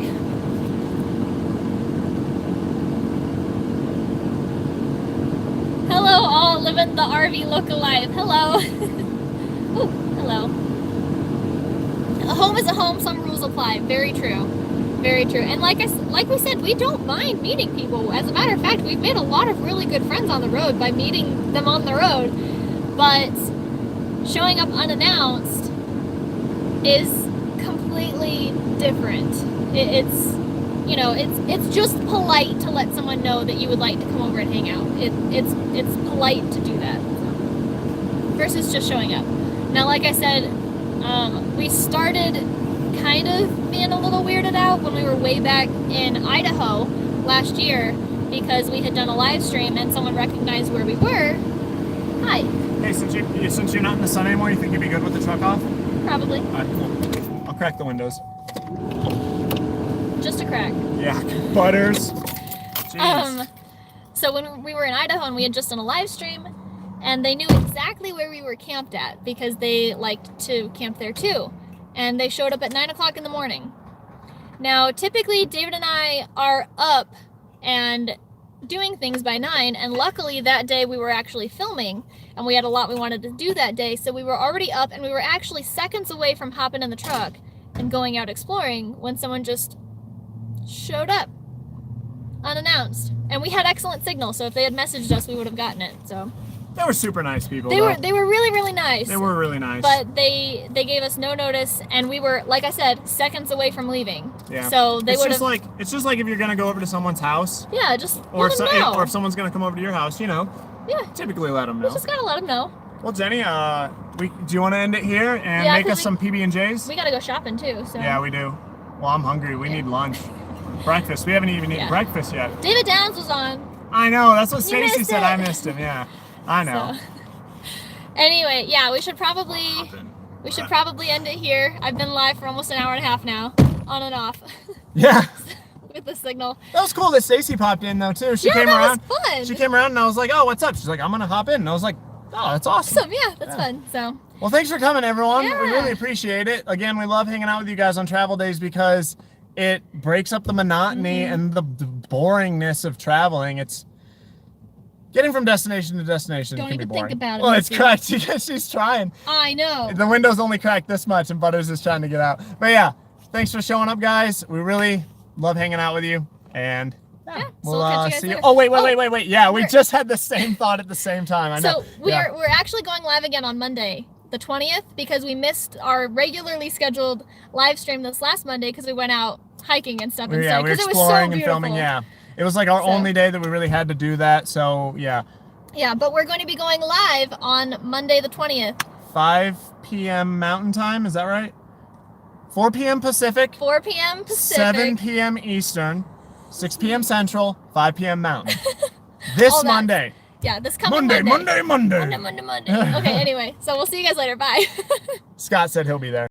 Hello all living the RV look alive. Hello. Ooh, hello. A home is a home, some rules apply. Very true. Very true. And like we said, we don't mind meeting people. As a matter of fact, we've made a lot of really good friends on the road by meeting them on the road. But showing up unannounced is completely different. It's you know, it's just polite to let someone know that you would like to come over and hang out. It's polite to do that, so. Versus just showing up. Now, like I said, we started kind of being a little weirded out when we were way back in Idaho last year because we had done a live stream and someone recognized where we were. Hi. Hey, since you're not in the sun anymore, you think you'd be good with the truck off? Probably. All right, cool. I'll crack the windows. Just a crack. Yeah, butters. Jeez. So when we were in Idaho and we had just done a live stream, and they knew exactly where we were camped at because they liked to camp there too. And they showed up at 9 o'clock in the morning. Now, typically David and I are up and doing things by 9, and luckily that day we were actually filming and we had a lot we wanted to do that day, so we were already up and we were actually seconds away from hopping in the truck and going out exploring when someone just showed up unannounced. And we had excellent signal, so if they had messaged us we would have gotten it. So They were super nice people. They were really, really nice. They were really nice. But they gave us no notice, and we were, like I said, seconds away from leaving. Yeah. So they would have. It's just like if you're gonna go over to someone's house. Yeah, just Or let them know. or if someone's gonna come over to your house, you know. Yeah. Typically let them know. We just gotta let them know. Well, Jenny, do you want to end it here and Yeah, make us some PB&Js? We gotta go shopping too. So. Yeah, we do. Well, I'm hungry. We need lunch. Breakfast. We haven't even eaten breakfast yet. David Downs was on. I know. That's what You Stacy missed said. it. I missed him. Yeah. I know. So. Anyway, yeah, we should probably end it here. I've been live for almost an hour and a half now, on and off. Yeah. With the signal. That was cool that Stacy popped in though too. She came that around. was fun. She came around and I was like, "Oh, what's up?" She's like, "I'm gonna hop in." And I was like, "Oh, that's awesome." Yeah, that's fun. So. Well, thanks for coming, everyone. Yeah. We really appreciate it. Again, we love hanging out with you guys on travel days because it breaks up the monotony and the boringness of traveling. It's getting from destination to destination. Don't can be even boring. think about it. Well, it's cracked. She's trying. I know. The window's only cracked this much, and Butters is trying to get out. But yeah, thanks for showing up, guys. We really love hanging out with you, and Yeah, so we'll we'll catch you guys see you. later. Oh, wait. Yeah, we just had the same thought at the same time. I know. So we're actually going live again on Monday, the 20th, because we missed our regularly scheduled live stream this last Monday because we went out hiking and stuff. Yeah, we were exploring and filming. Yeah, it was like our only day that we really had to do that. So yeah. Yeah, but we're going to be going live on Monday the 20th. 5 p.m. Mountain Time, is that right? 4 p.m. Pacific. 4 p.m. Pacific. 7 p.m. Eastern. 6 p.m. Central. 5 p.m. Mountain. This Monday. Yeah, this coming Monday. Monday. Okay, anyway, so we'll see you guys later. Bye. Scott said he'll be there.